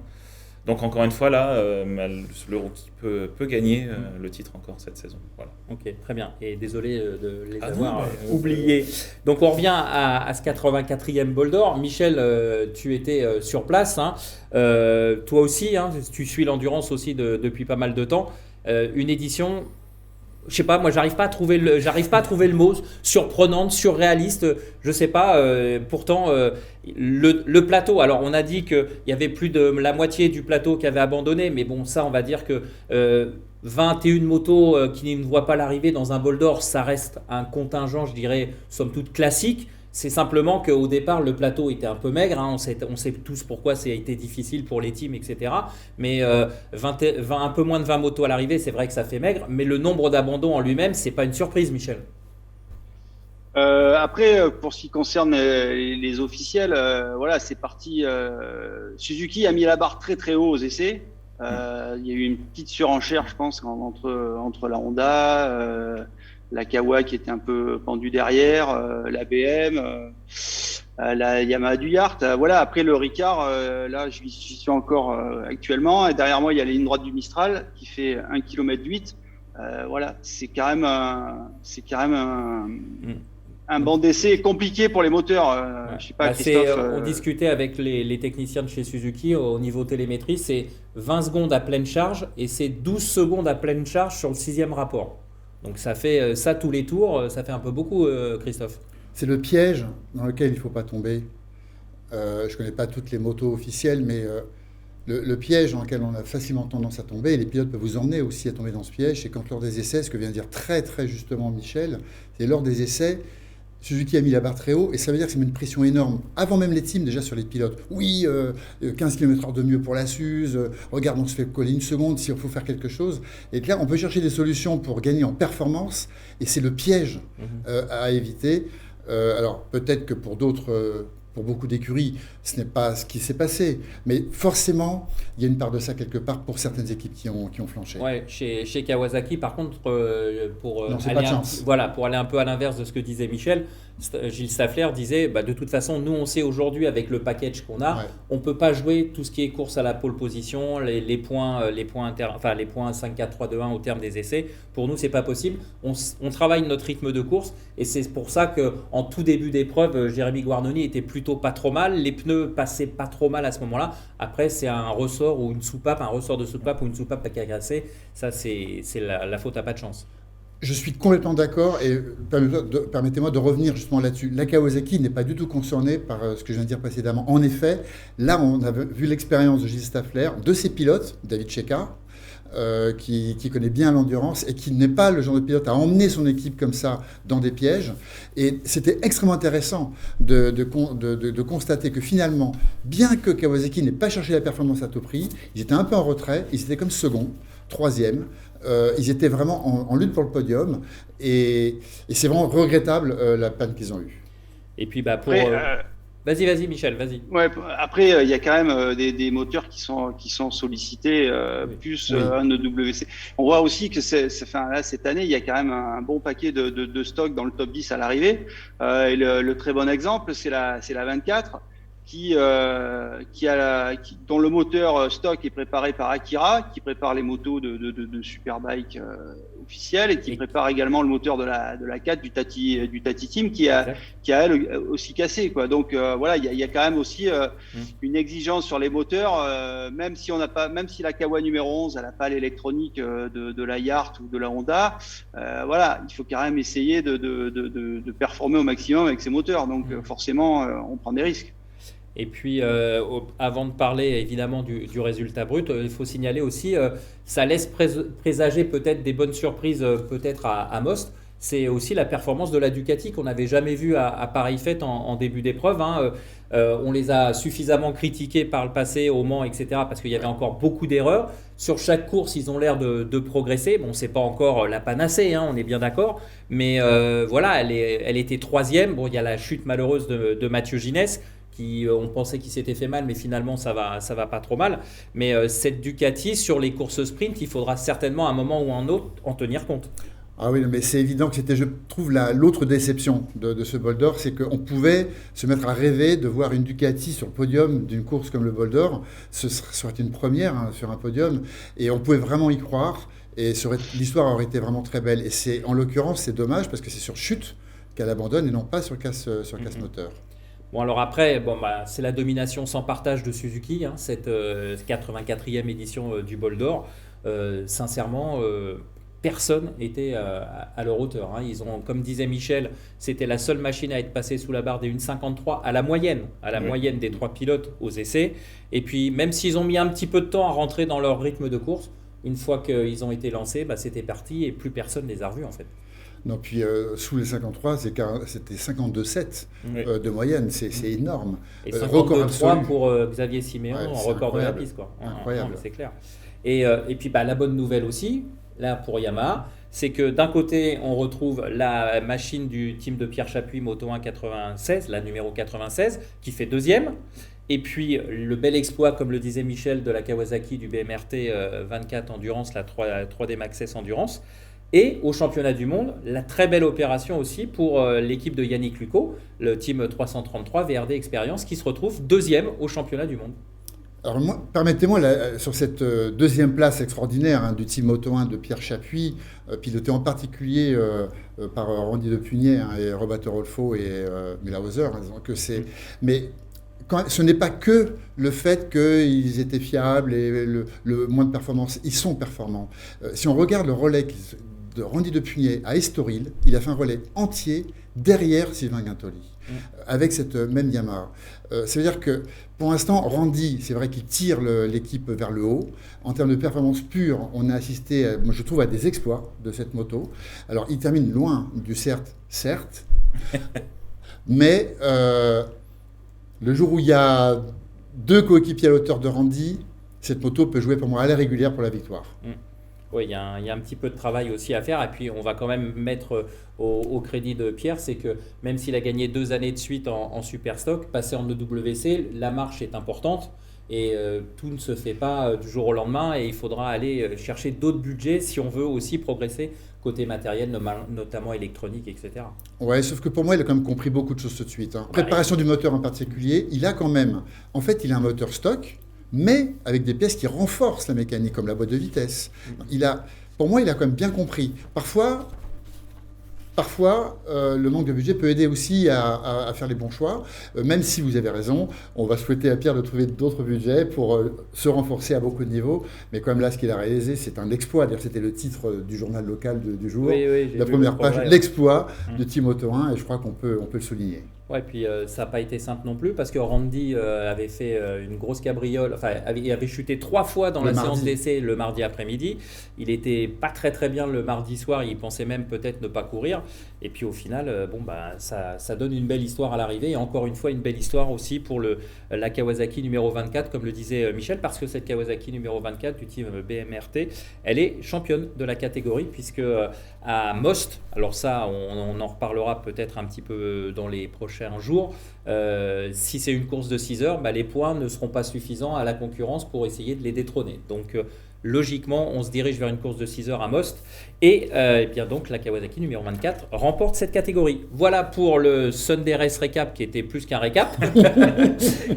Donc encore une fois, là, le rookie peut gagner le titre encore cette saison. Voilà. Ok, très bien. Et désolé de les avoir oubliés. Donc on revient à ce 84e bol d'or. Michel, tu étais sur place. Hein. Toi aussi, hein, tu suis l'endurance aussi depuis pas mal de temps. Une édition... Je sais pas, moi j'arrive pas à trouver le mot, surprenante, surréaliste, je sais pas. Pourtant, le plateau. Alors on a dit qu'il y avait plus de la moitié du plateau qui avait abandonné, mais bon, ça on va dire que 21 motos qui ne voient pas l'arrivée dans un bol d'or, ça reste un contingent, je dirais, somme toute classique. C'est simplement qu'au départ, le plateau était un peu maigre. Hein. On sait tous pourquoi ça a été difficile pour les teams, etc. Mais un peu moins de 20 motos à l'arrivée, c'est vrai que ça fait maigre. Mais le nombre d'abandons en lui-même, c'est pas une surprise, Michel. Après, pour ce qui concerne les officiels, voilà, c'est parti. Suzuki a mis la barre très très haut aux essais. Il y a eu une petite surenchère, je pense, entre la Honda, la Kawa qui était un peu pendue derrière, la BM, la Yamaha Duyart. Voilà. Après le Ricard, là j'y suis encore actuellement. Et derrière moi, il y a la ligne droite du Mistral qui fait 1,8 km. Voilà, c'est quand même un banc d'essai compliqué pour les moteurs. Je sais pas, Christophe. On discutait avec les techniciens de chez Suzuki au niveau télémétrie, c'est 20 secondes à pleine charge et c'est 12 secondes à pleine charge sur le 6e rapport. Donc ça fait ça tous les tours, ça fait un peu beaucoup, Christophe. C'est le piège dans lequel il ne faut pas tomber. Je ne connais pas toutes les motos officielles, mais le piège dans lequel on a facilement tendance à tomber, et les pilotes peuvent vous emmener aussi à tomber dans ce piège, c'est quand lors des essais, ce que vient de dire très très justement Michel, c'est lors des essais, Suzuki a mis la barre très haut et ça veut dire que c'est une pression énorme. Avant même les teams, déjà sur les pilotes. Oui, 15 km/h de mieux pour la Suze. Regarde, on se fait coller une seconde s'il faut faire quelque chose. Et là, on peut chercher des solutions pour gagner en performance et c'est le piège à éviter. Alors peut-être que pour d'autres... Pour beaucoup d'écuries, ce n'est pas ce qui s'est passé. Mais forcément, il y a une part de ça quelque part pour certaines équipes qui ont flanché. Ouais, chez Kawasaki, par contre, pour aller un peu à l'inverse de ce que disait Michel, Gilles Staffler disait, de toute façon, nous on sait aujourd'hui avec le package qu'on a, on ne peut pas jouer tout ce qui est course à la pole position, les points 5, 4, 3, 2, 1 au terme des essais. Pour nous, c'est pas possible. On travaille notre rythme de course et c'est pour ça qu'en tout début d'épreuve, Jérémy Guarnoni était plutôt pas trop mal. Les pneus passaient pas trop mal à ce moment-là. Après, c'est un ressort ou une soupape, un ressort de soupape ou une soupape qui a cassé. Ça, c'est la faute à pas de chance. Je suis complètement d'accord et permettez-moi de revenir justement là-dessus. La Kawasaki n'est pas du tout concernée par ce que je viens de dire précédemment. En effet, là, on a vu l'expérience de Gilles Staffler, de ses pilotes, David Checa, qui connaît bien l'endurance et qui n'est pas le genre de pilote à emmener son équipe comme ça dans des pièges. Et c'était extrêmement intéressant de constater que finalement, bien que Kawasaki n'ait pas cherché la performance à tout prix, ils étaient un peu en retrait, ils étaient comme second, troisième. Ils étaient vraiment en lutte pour le podium et c'est vraiment regrettable la panne qu'ils ont eue. Et puis Vas-y Vas-y, Michel, vas-y. Ouais, après, il y a quand même des moteurs qui sont sollicités plus un EWC. On voit aussi que là, cette année, il y a quand même un bon paquet de stocks dans le top 10 à l'arrivée. Et le très bon exemple, c'est la 24 dont le moteur stock est préparé par Akira, qui prépare les motos de Superbike officielles et qui prépare également le moteur de la 4 du Tati Team qui a elle aussi cassé, quoi. Donc voilà, il y a quand même aussi une exigence sur les moteurs, même si la Kawa numéro 11 elle n'a pas l'électronique de la Yart ou de la Honda, voilà, il faut quand même essayer de performer au maximum avec ces moteurs. Donc forcément, on prend des risques. Et puis, avant de parler évidemment du résultat brut, il faut signaler aussi, ça laisse présager peut-être des bonnes surprises peut-être à Most. C'est aussi la performance de la Ducati qu'on n'avait jamais vue à pareille fête en début d'épreuve. On les a suffisamment critiqués par le passé au Mans, etc. parce qu'il y avait encore beaucoup d'erreurs. Sur chaque course, ils ont l'air de progresser. Bon, c'est pas encore la panacée, on est bien d'accord. Mais voilà, elle était troisième. Bon, il y a la chute malheureuse de Mathieu Ginès. On pensait qu'il s'était fait mal, mais finalement ça va pas trop mal. Mais cette Ducati, sur les courses sprint, il faudra certainement à un moment ou à un autre en tenir compte. Ah oui, mais c'est évident que c'était, je trouve, l'autre déception de ce Bol d'Or, c'est qu'on pouvait se mettre à rêver de voir une Ducati sur le podium d'une course comme le Bol d'Or. Ce serait une première sur un podium, et on pouvait vraiment y croire, et l'histoire aurait été vraiment très belle. Et en l'occurrence, c'est dommage, parce que c'est sur chute qu'elle abandonne, et non pas sur casse moteur. Bon, alors après, c'est la domination sans partage de Suzuki, cette 84e édition du Bol d'Or. Sincèrement, personne n'était à leur hauteur. Ils ont, comme disait Michel, c'était la seule machine à être passée sous la barre des 1,53 à la moyenne des trois pilotes aux essais. Et puis, même s'ils ont mis un petit peu de temps à rentrer dans leur rythme de course, une fois qu'ils ont été lancés, c'était parti et plus personne ne les a revus en fait. Non, puis sous les 53, c'était 52,7 de moyenne, c'est énorme. Et 52,3 pour Xavier Siméon en record de la piste, quoi. Incroyable. C'est clair. Et puis la bonne nouvelle aussi, là pour Yamaha, c'est que d'un côté, on retrouve la machine du team de Pierre Chapuis Moto 1 96, la numéro 96, qui fait deuxième. Et puis le bel exploit, comme le disait Michel, de la Kawasaki du BMRT 24 Endurance, la 3D Max S Endurance. Et au championnat du monde, la très belle opération aussi pour l'équipe de Yannick Lucot, le team 333 VRD Experience, qui se retrouve deuxième au championnat du monde. Alors permettez-moi, sur cette deuxième place extraordinaire du team Moto 1 de Pierre Chapuis, piloté en particulier par Randy Depugnet et Roberto Rolfo et Millhauser, mais ce n'est pas que le fait qu'ils étaient fiables et le moins de performance. Ils sont performants. Si on regarde le relais de Randy Depugnet à Estoril, il a fait un relais entier derrière Sylvain Guintoli, avec cette même Yamaha. Ça veut dire que, pour l'instant, Randy, c'est vrai qu'il tire l'équipe vers le haut. En termes de performance pure, on a assisté, moi je trouve, à des exploits de cette moto. Alors, il termine loin du certes, mais le jour où il y a deux coéquipiers à l'auteur de Randy, cette moto peut jouer pour moi à la régulière pour la victoire. Oui, il y a un petit peu de travail aussi à faire. Et puis, on va quand même mettre au crédit de Pierre, c'est que même s'il a gagné 2 années de suite en Superstock, passer en EWC, la marche est importante. Et tout ne se fait pas du jour au lendemain. Et il faudra aller chercher d'autres budgets si on veut aussi progresser côté matériel, notamment électronique, etc. Ouais, sauf que pour moi, il a quand même compris beaucoup de choses tout de suite. Préparation du moteur en particulier, il a quand même... En fait, il a un moteur stock, mais avec des pièces qui renforcent la mécanique, comme la boîte de vitesse. Pour moi, il a quand même bien compris. Parfois, le manque de budget peut aider aussi à faire les bons choix. Même si vous avez raison, on va souhaiter à Pierre de trouver d'autres budgets pour se renforcer à beaucoup de niveaux. Mais quand même là, ce qu'il a réalisé, c'est un exploit. D'ailleurs, c'était le titre du journal local du jour. Oui, la première page, l'exploit de Team Moto 1, et je crois qu'on peut le souligner. Ouais, puis ça n'a pas été simple non plus parce que Randy avait fait une grosse cabriole, il avait chuté 3 fois dans la séance d'essai le mardi après-midi. Il n'était pas très bien le mardi soir, il pensait même peut-être ne pas courir. Et puis au final, ça donne une belle histoire à l'arrivée et encore une fois une belle histoire aussi pour la Kawasaki numéro 24, comme le disait Michel, parce que cette Kawasaki numéro 24 du team BMRT, elle est championne de la catégorie puisque à Most, alors ça on en reparlera peut-être un petit peu dans les prochains prochains jours. Si c'est une course de 6 heures, les points ne seront pas suffisants à la concurrence pour essayer de les détrôner. Donc logiquement, on se dirige vers une course de 6 heures à Most. Et bien donc, la Kawasaki numéro 24 remporte cette catégorie. Voilà pour le Sunday Race Recap qui était plus qu'un récap.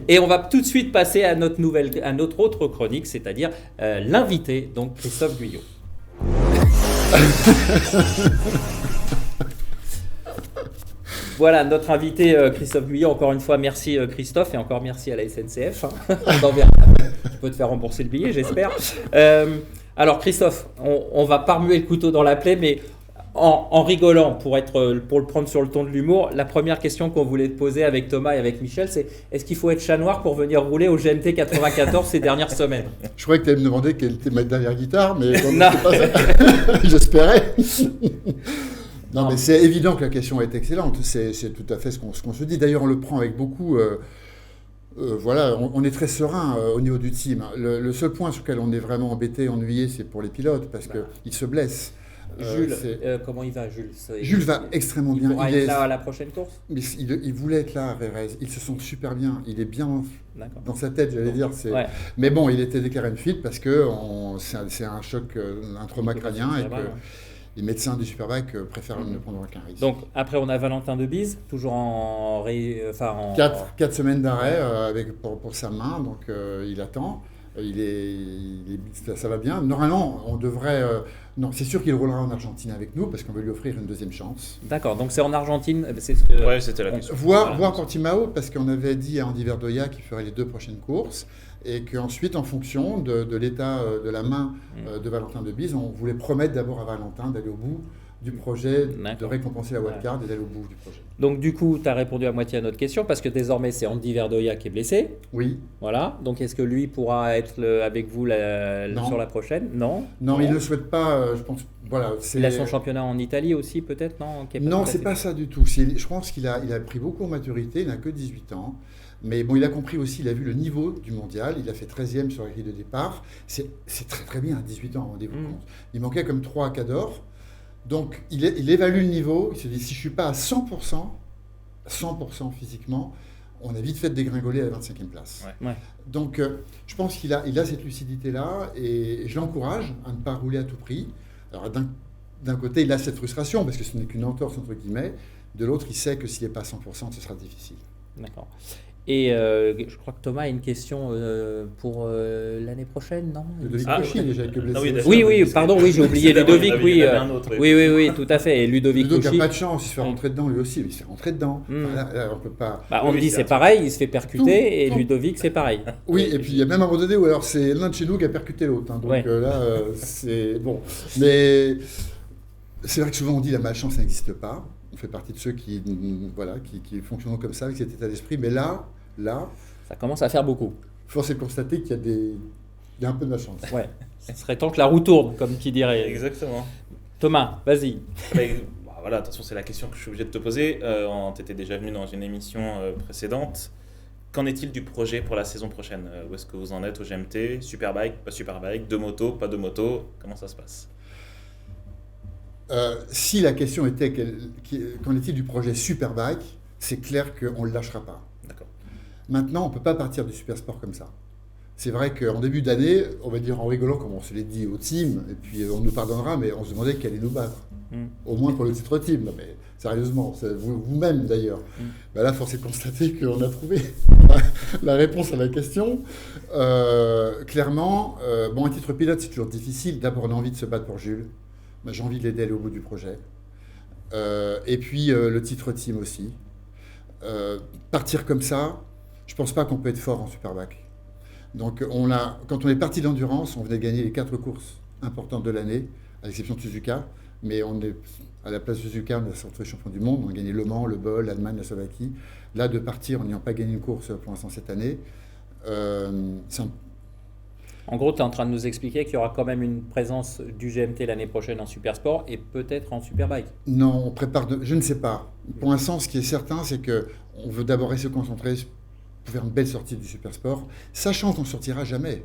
Et on va tout de suite passer à notre autre chronique, c'est-à-dire l'invité, donc Christophe Guyot. Voilà, notre invité Christophe Guyot. Encore une fois, merci Christophe et encore merci à la SNCF. Tu peux te faire rembourser le billet, j'espère. Alors Christophe, on va pas remuer le couteau dans la plaie, mais en rigolant, pour le prendre sur le ton de l'humour, la première question qu'on voulait te poser avec Thomas et avec Michel, c'est est-ce qu'il faut être chat noir pour venir rouler au GMT 94 ces dernières semaines? Je croyais que tu allais me demander quelle était ma dernière guitare, mais Non. c'est pas ça. J'espérais. Non, mais c'est évident que la question est excellente. C'est tout à fait ce qu'on se dit. D'ailleurs, on le prend avec beaucoup. Voilà, on est très serein au niveau du team. Le seul point sur lequel on est vraiment embêté, ennuyé, c'est pour les pilotes parce qu'ils se blessent. Jules, comment il va, Jules? Jules va extrêmement bien. Il pourra être là à la prochaine course? Mais il voulait être là à Vérez. Il se sent super bien. Il est bien dans sa tête, j'allais dire. Ouais. Mais bon, il était déclaré une fuite parce que c'est un choc, un trauma crânien et que les médecins du Superbike préfèrent ne prendre aucun risque. Donc après, on a Valentin Debise, toujours en 4 semaines d'arrêt pour sa main, donc il attend. Ça va bien. Normalement, on devrait. Non, c'est sûr qu'il roulera en Argentine avec nous parce qu'on veut lui offrir une deuxième chance. D'accord. Donc c'est en Argentine. C'est ce que. Ouais, c'était la question. Voir Portimao parce qu'on avait dit à Andy Verdoya qu'il ferait les 2 prochaines courses et qu'ensuite, en fonction de l'état de la main de Valentin Debise, on voulait promettre d'abord à Valentin d'aller au bout du projet, de récompenser la wildcard et d'aller au bout du projet. Donc du coup, tu as répondu à moitié à notre question parce que désormais c'est Andy Verdoya qui est blessé. Oui. Voilà. Donc est-ce que lui pourra être avec vous sur la prochaine? Non. Non, il ne le souhaite pas. Je pense. Voilà. Il a son championnat en Italie aussi, peut-être, non? Non, c'est pas ça du tout. Je pense qu'il a pris beaucoup en maturité. Il n'a que 18 ans. Mais bon, il a compris aussi, il a vu le niveau du mondial. Il a fait 13e sur la grille de départ. C'est très très bien à 18 ans, rendez-vous compte. Il manquait comme 3 à Cador. Donc, il évalue le niveau, il se dit, si je ne suis pas à 100% physiquement, on a vite fait de dégringoler à la 25e place. Ouais. Donc, je pense qu'il a cette lucidité-là, et je l'encourage à ne pas rouler à tout prix. Alors, d'un côté, il a cette frustration, parce que ce n'est qu'une entorse, entre guillemets. De l'autre, il sait que s'il n'est pas à 100%, ce sera difficile. D'accord. Et je crois que Thomas a une question pour l'année prochaine, non? Ludovic Cauchy, déjà, avec le blessé. Oui, pardon, j'ai oublié Ludovic, oui, tout à fait. Et Ludovic Cauchy. Ludovic n'a pas de chance, il se fait rentrer dedans, lui aussi, il se fait rentrer dedans. Là, on peut pas... Andy, c'est pareil, il se fait percuter, et Ludovic, c'est pareil. Oui, et puis il y a même un moment donné où alors c'est l'un de chez nous qui a percuté l'autre. Donc là, c'est... Bon, mais c'est vrai que souvent on dit la malchance n'existe pas. On fait partie de ceux qui fonctionnent comme ça, avec cet état d'esprit. Mais là... Ça commence à faire beaucoup. Force est de constater qu'il y a un peu de malchance. Ouais, ce serait temps que la roue tourne, comme qui dirait. Exactement. Thomas, vas-y. Voilà, de toute façon, c'est la question que je suis obligé de te poser. Tu étais déjà venu dans une émission précédente. Qu'en est-il du projet pour la saison prochaine? Où est-ce que vous en êtes au GMT? Superbike, pas Superbike, 2 motos, pas 2 motos? Comment ça se passe? Si la question était qu'en est-il du projet Superbike, c'est clair qu'on ne le lâchera pas. D'accord. Maintenant, on ne peut pas partir du Supersport comme ça. C'est vrai qu'en début d'année, on va dire en rigolant, comme on se l'est dit au team, et puis on nous pardonnera, mais on se demandait qui allait nous battre. Au moins pour le titre team. Non, mais sérieusement, vous-même d'ailleurs. Ben là, force est de constater qu'on a trouvé la réponse à la question. Clairement, un titre pilote, c'est toujours difficile. D'abord, on a envie de se battre pour Jules. Ben, j'ai envie de l'aider à aller au bout du projet. Et puis, le titre team aussi. Partir comme ça, je ne pense pas qu'on peut être fort en Superbike. Donc, quand on est parti d'endurance, on venait gagner les 4 courses importantes de l'année, à l'exception de Suzuka. Mais on est à la place de Suzuka, on a sorti champion du monde, on a gagné Le Mans, le Bol, l'Allemagne, la Slovaquie. Là, de partir en n'ayant pas gagné une course pour l'instant cette année, En gros, tu es en train de nous expliquer qu'il y aura quand même une présence du GMT l'année prochaine en Supersport et peut-être en Superbike. Non, on prépare. Je ne sais pas. Pour l'instant, ce qui est certain, c'est qu'on veut d'abord se concentrer pour faire une belle sortie du Supersport, sachant qu'on ne sortira jamais.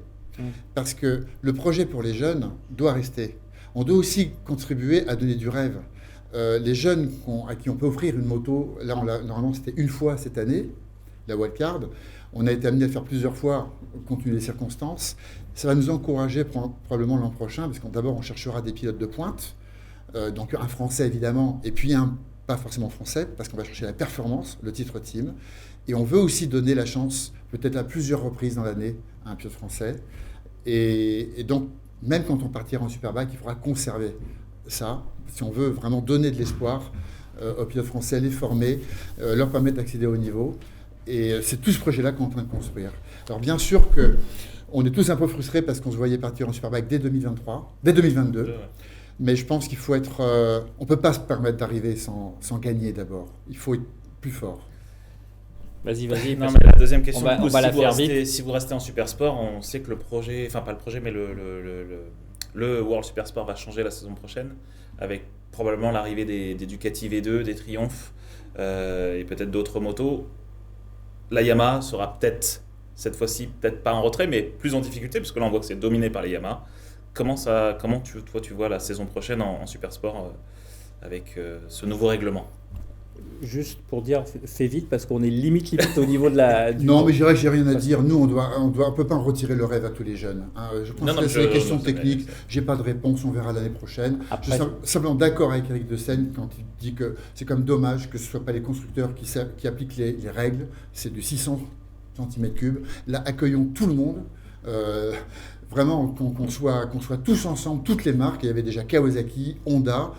Parce que le projet pour les jeunes doit rester. On doit aussi contribuer à donner du rêve. les jeunes à qui on peut offrir une moto, là, normalement, c'était une fois cette année, la wildcard. On a été amené à faire plusieurs fois, compte tenu des circonstances. Ça va nous encourager probablement l'an prochain, parce qu'on d'abord, on cherchera des pilotes de pointe, donc un Français évidemment, et puis un pas forcément français, parce qu'on va chercher la performance, le titre team. Et on veut aussi donner la chance, peut-être à plusieurs reprises dans l'année, à un pilote français. Et donc, même quand on partira en Superbike, il faudra conserver ça, si on veut vraiment donner de l'espoir aux pilotes français, les former, leur permettre d'accéder au niveau. Et c'est tout ce projet-là qu'on est en train de construire. Alors bien sûr qu'on est tous un peu frustrés parce qu'on se voyait partir en Superbike dès 2022. Mais je pense qu'il faut être... on ne peut pas se permettre d'arriver sans gagner d'abord. Il faut être plus fort. Vas-y. Non, mais la deuxième question, on va la faire vite. Si vous restez en Supersport, on sait que le projet, enfin pas le projet, mais le World Supersport va changer la saison prochaine, avec probablement l'arrivée des Ducati V2, des Triumph et peut-être d'autres motos. La Yamaha sera peut-être, cette fois-ci, peut-être pas en retrait, mais plus en difficulté, parce que là on voit que c'est dominé par les Yamaha. Comment tu vois la saison prochaine en Supersport avec ce nouveau règlement? Juste pour dire, fais vite parce qu'on est limite au niveau de la. Non, mais je dirais que j'ai rien à dire. Nous, on peut pas en retirer le rêve à tous les jeunes. Je pense que c'est des questions techniques. J'ai pas de réponse. On verra l'année prochaine. Après, je suis simplement d'accord avec Eric De Seyne quand il dit que c'est comme dommage que ce soit pas les constructeurs qui appliquent les règles. C'est du 600 cm3. Là, accueillons tout le monde. Vraiment, qu'on soit tous ensemble, toutes les marques. Il y avait déjà Kawasaki, Honda.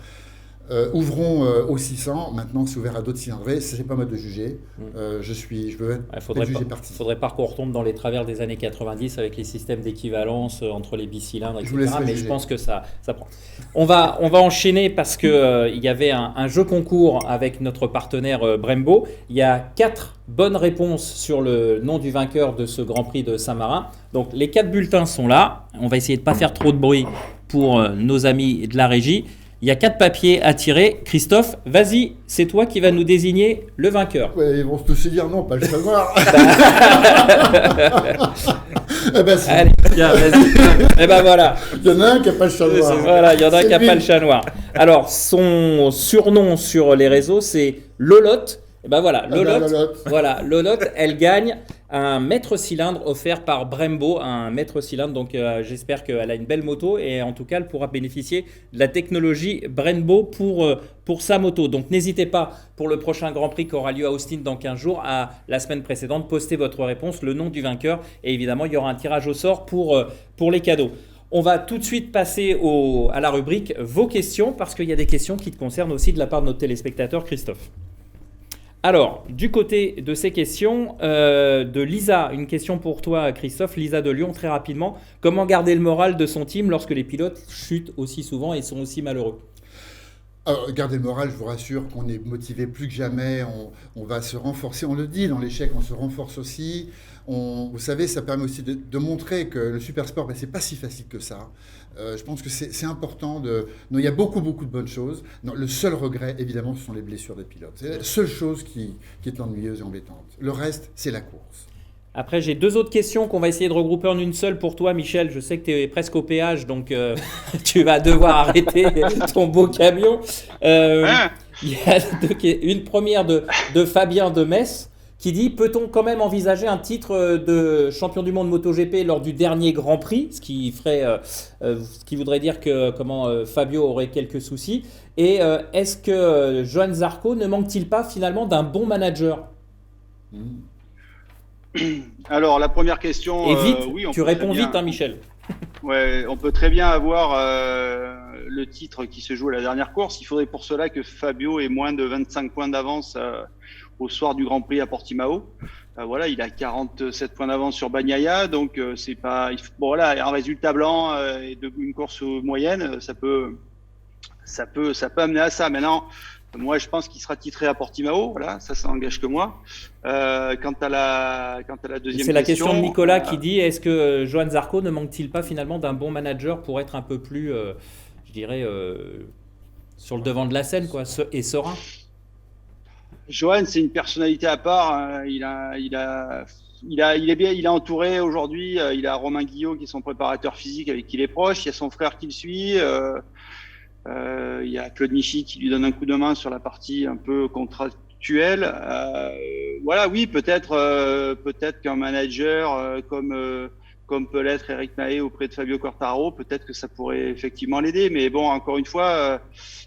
Ouvrons au 600, maintenant c'est ouvert à d'autres cylindrées, c'est pas mal de juger. Je veux être jugé parti. Il ne faudrait pas qu'on retombe dans les travers des années 90 avec les systèmes d'équivalence entre les bicylindres, etc. Mais je pense que ça prend. On va enchaîner parce qu'il y avait un jeu concours avec notre partenaire Brembo. Il y a 4 bonnes réponses sur le nom du vainqueur de ce Grand Prix de Saint-Marin. Donc les 4 bulletins sont là. On va essayer de ne pas faire trop de bruit pour nos amis de la régie. Il y a 4 papiers à tirer. Christophe, vas-y, c'est toi qui vas nous désigner le vainqueur. Ouais, ils vont tous se dire non, pas le chat noir. Allez, tiens, vas-y. Et ben voilà. Il y en a un qui n'a pas le chat noir. Voilà, il y en a un qui n'a pas le chat noir. Alors, son surnom sur les réseaux, c'est Lolotte. Et ben voilà, Lolotte, elle gagne un mètre cylindre offert par Brembo, un mètre cylindre. Donc j'espère qu'elle a une belle moto et en tout cas elle pourra bénéficier de la technologie Brembo pour sa moto. Donc n'hésitez pas pour le prochain Grand Prix qui aura lieu à Austin dans 15 jours, à la semaine précédente, postez votre réponse, le nom du vainqueur et évidemment il y aura un tirage au sort pour les cadeaux. On va tout de suite passer à la rubrique vos questions parce qu'il y a des questions qui te concernent aussi de la part de notre téléspectateur Christophe. Alors, du côté de ces questions, de Lisa, une question pour toi Christophe, Lisa de Lyon, très rapidement. Comment garder le moral de son team lorsque les pilotes chutent aussi souvent et sont aussi malheureux ? Alors, garder le moral, je vous rassure qu'on est motivé plus que jamais, on va se renforcer, on le dit dans l'échec, on se renforce aussi. Vous savez, ça permet aussi de montrer que le supersport, c'est pas si facile que ça. Je pense que c'est important. Non, il y a beaucoup de bonnes choses. Non, le seul regret, évidemment, ce sont les blessures des pilotes. C'est la seule chose qui est ennuyeuse et embêtante. Le reste, c'est la course. Après, j'ai 2 autres questions qu'on va essayer de regrouper en une seule pour toi, Michel. Je sais que tu es presque au péage, donc tu vas devoir arrêter ton beau camion. Il y a une première de Fabien de Metz qui dit « Peut-on quand même envisager un titre de champion du monde MotoGP lors du dernier Grand Prix ?» Ce qui voudrait dire que Fabio aurait quelques soucis. Et est-ce que Johann Zarco ne manque-t-il pas finalement d'un bon manager ? Alors, la première question... Et vite, oui, tu réponds vite, hein, Michel. Ouais, on peut très bien avoir le titre qui se joue à la dernière course. Il faudrait pour cela que Fabio ait moins de 25 points d'avance au soir du Grand Prix à Portimao. Voilà, il a 47 points d'avance sur Bagnaia, donc c'est pas... Bon, voilà, un résultat blanc et une course moyenne, ça peut amener à ça. Maintenant, moi, je pense qu'il sera titré à Portimao. Voilà, ça engage que moi. Quant à la deuxième question... C'est la question de Nicolas qui dit, est-ce que Johann Zarco ne manque-t-il pas finalement d'un bon manager pour être un peu plus, je dirais, sur le devant de la scène, quoi, et serein ? Johann, c'est une personnalité à part. Il est bien, il est entouré aujourd'hui. Il a Romain Guillot qui est son préparateur physique avec qui il est proche. Il y a son frère qui le suit. Il y a Claude Michy qui lui donne un coup de main sur la partie un peu contractuelle. Voilà, oui, peut-être qu'un manager comme peut l'être Eric Mahé auprès de Fabio Quartararo, peut-être que ça pourrait effectivement l'aider. Mais bon, encore une fois,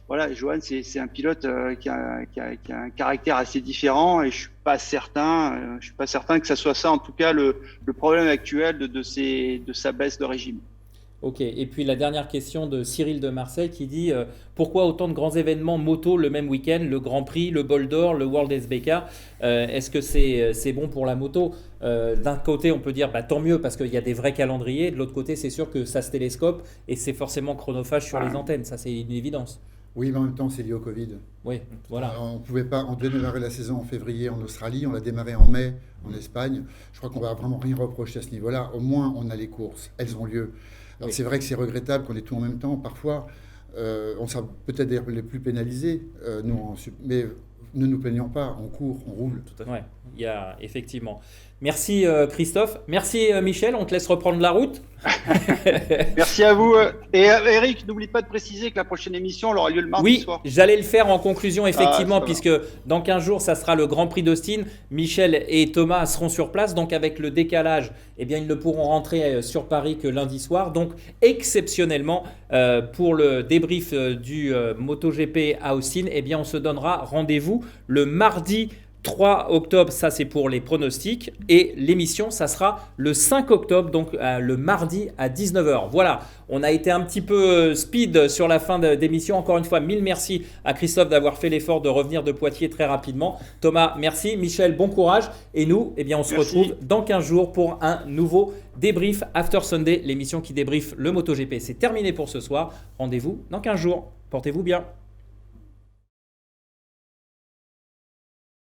voilà, Johan, c'est un pilote qui a un caractère assez différent et je suis pas certain que ça soit ça, en tout cas, le problème actuel de sa baisse de régime. Ok, et puis la dernière question de Cyril de Marseille qui dit pourquoi autant de grands événements moto le même week-end, le Grand Prix, le Bol d'Or, le World SBK, est-ce que c'est bon pour la moto? D'un côté on peut dire tant mieux parce qu'il y a des vrais calendriers, de l'autre côté c'est sûr que ça se télescope et c'est forcément chronophage sur les antennes, ça c'est une évidence. Oui, mais en même temps, c'est lié au Covid. Oui, voilà. On devait démarrer la saison en février en Australie, on l'a démarré en mai en Espagne. Je crois qu'on va vraiment rien reprocher à ce niveau-là. Au moins, on a les courses, elles ont lieu. Alors, oui. C'est vrai que c'est regrettable qu'on ait tout en même temps. Parfois, on sera peut-être les plus pénalisés, mais ne nous plaignons pas, on court, on roule. Tout à fait. Ouais, il y a effectivement. Merci Christophe. Merci Michel, on te laisse reprendre la route. Merci à vous. Et Eric, n'oublie pas de préciser que la prochaine émission elle aura lieu le mardi soir. Oui, j'allais le faire en conclusion effectivement, puisque dans 15 jours, ça sera le Grand Prix d'Austin. Michel et Thomas seront sur place, donc avec le décalage, eh bien, ils ne pourront rentrer sur Paris que lundi soir. Donc exceptionnellement, pour le débrief du MotoGP à Austin, eh bien, on se donnera rendez-vous le mardi 3 octobre, ça c'est pour les pronostics, et l'émission ça sera le 5 octobre, donc le mardi à 19h. Voilà, on a été un petit peu speed sur la fin d'émission. Encore une fois, mille merci à Christophe d'avoir fait l'effort de revenir de Poitiers très rapidement. Thomas, merci. Michel, bon courage. Et nous, eh bien, on se retrouve dans 15 jours pour un nouveau débrief After Sunday, l'émission qui débriefe le MotoGP. C'est terminé pour ce soir. Rendez-vous dans 15 jours. Portez-vous bien.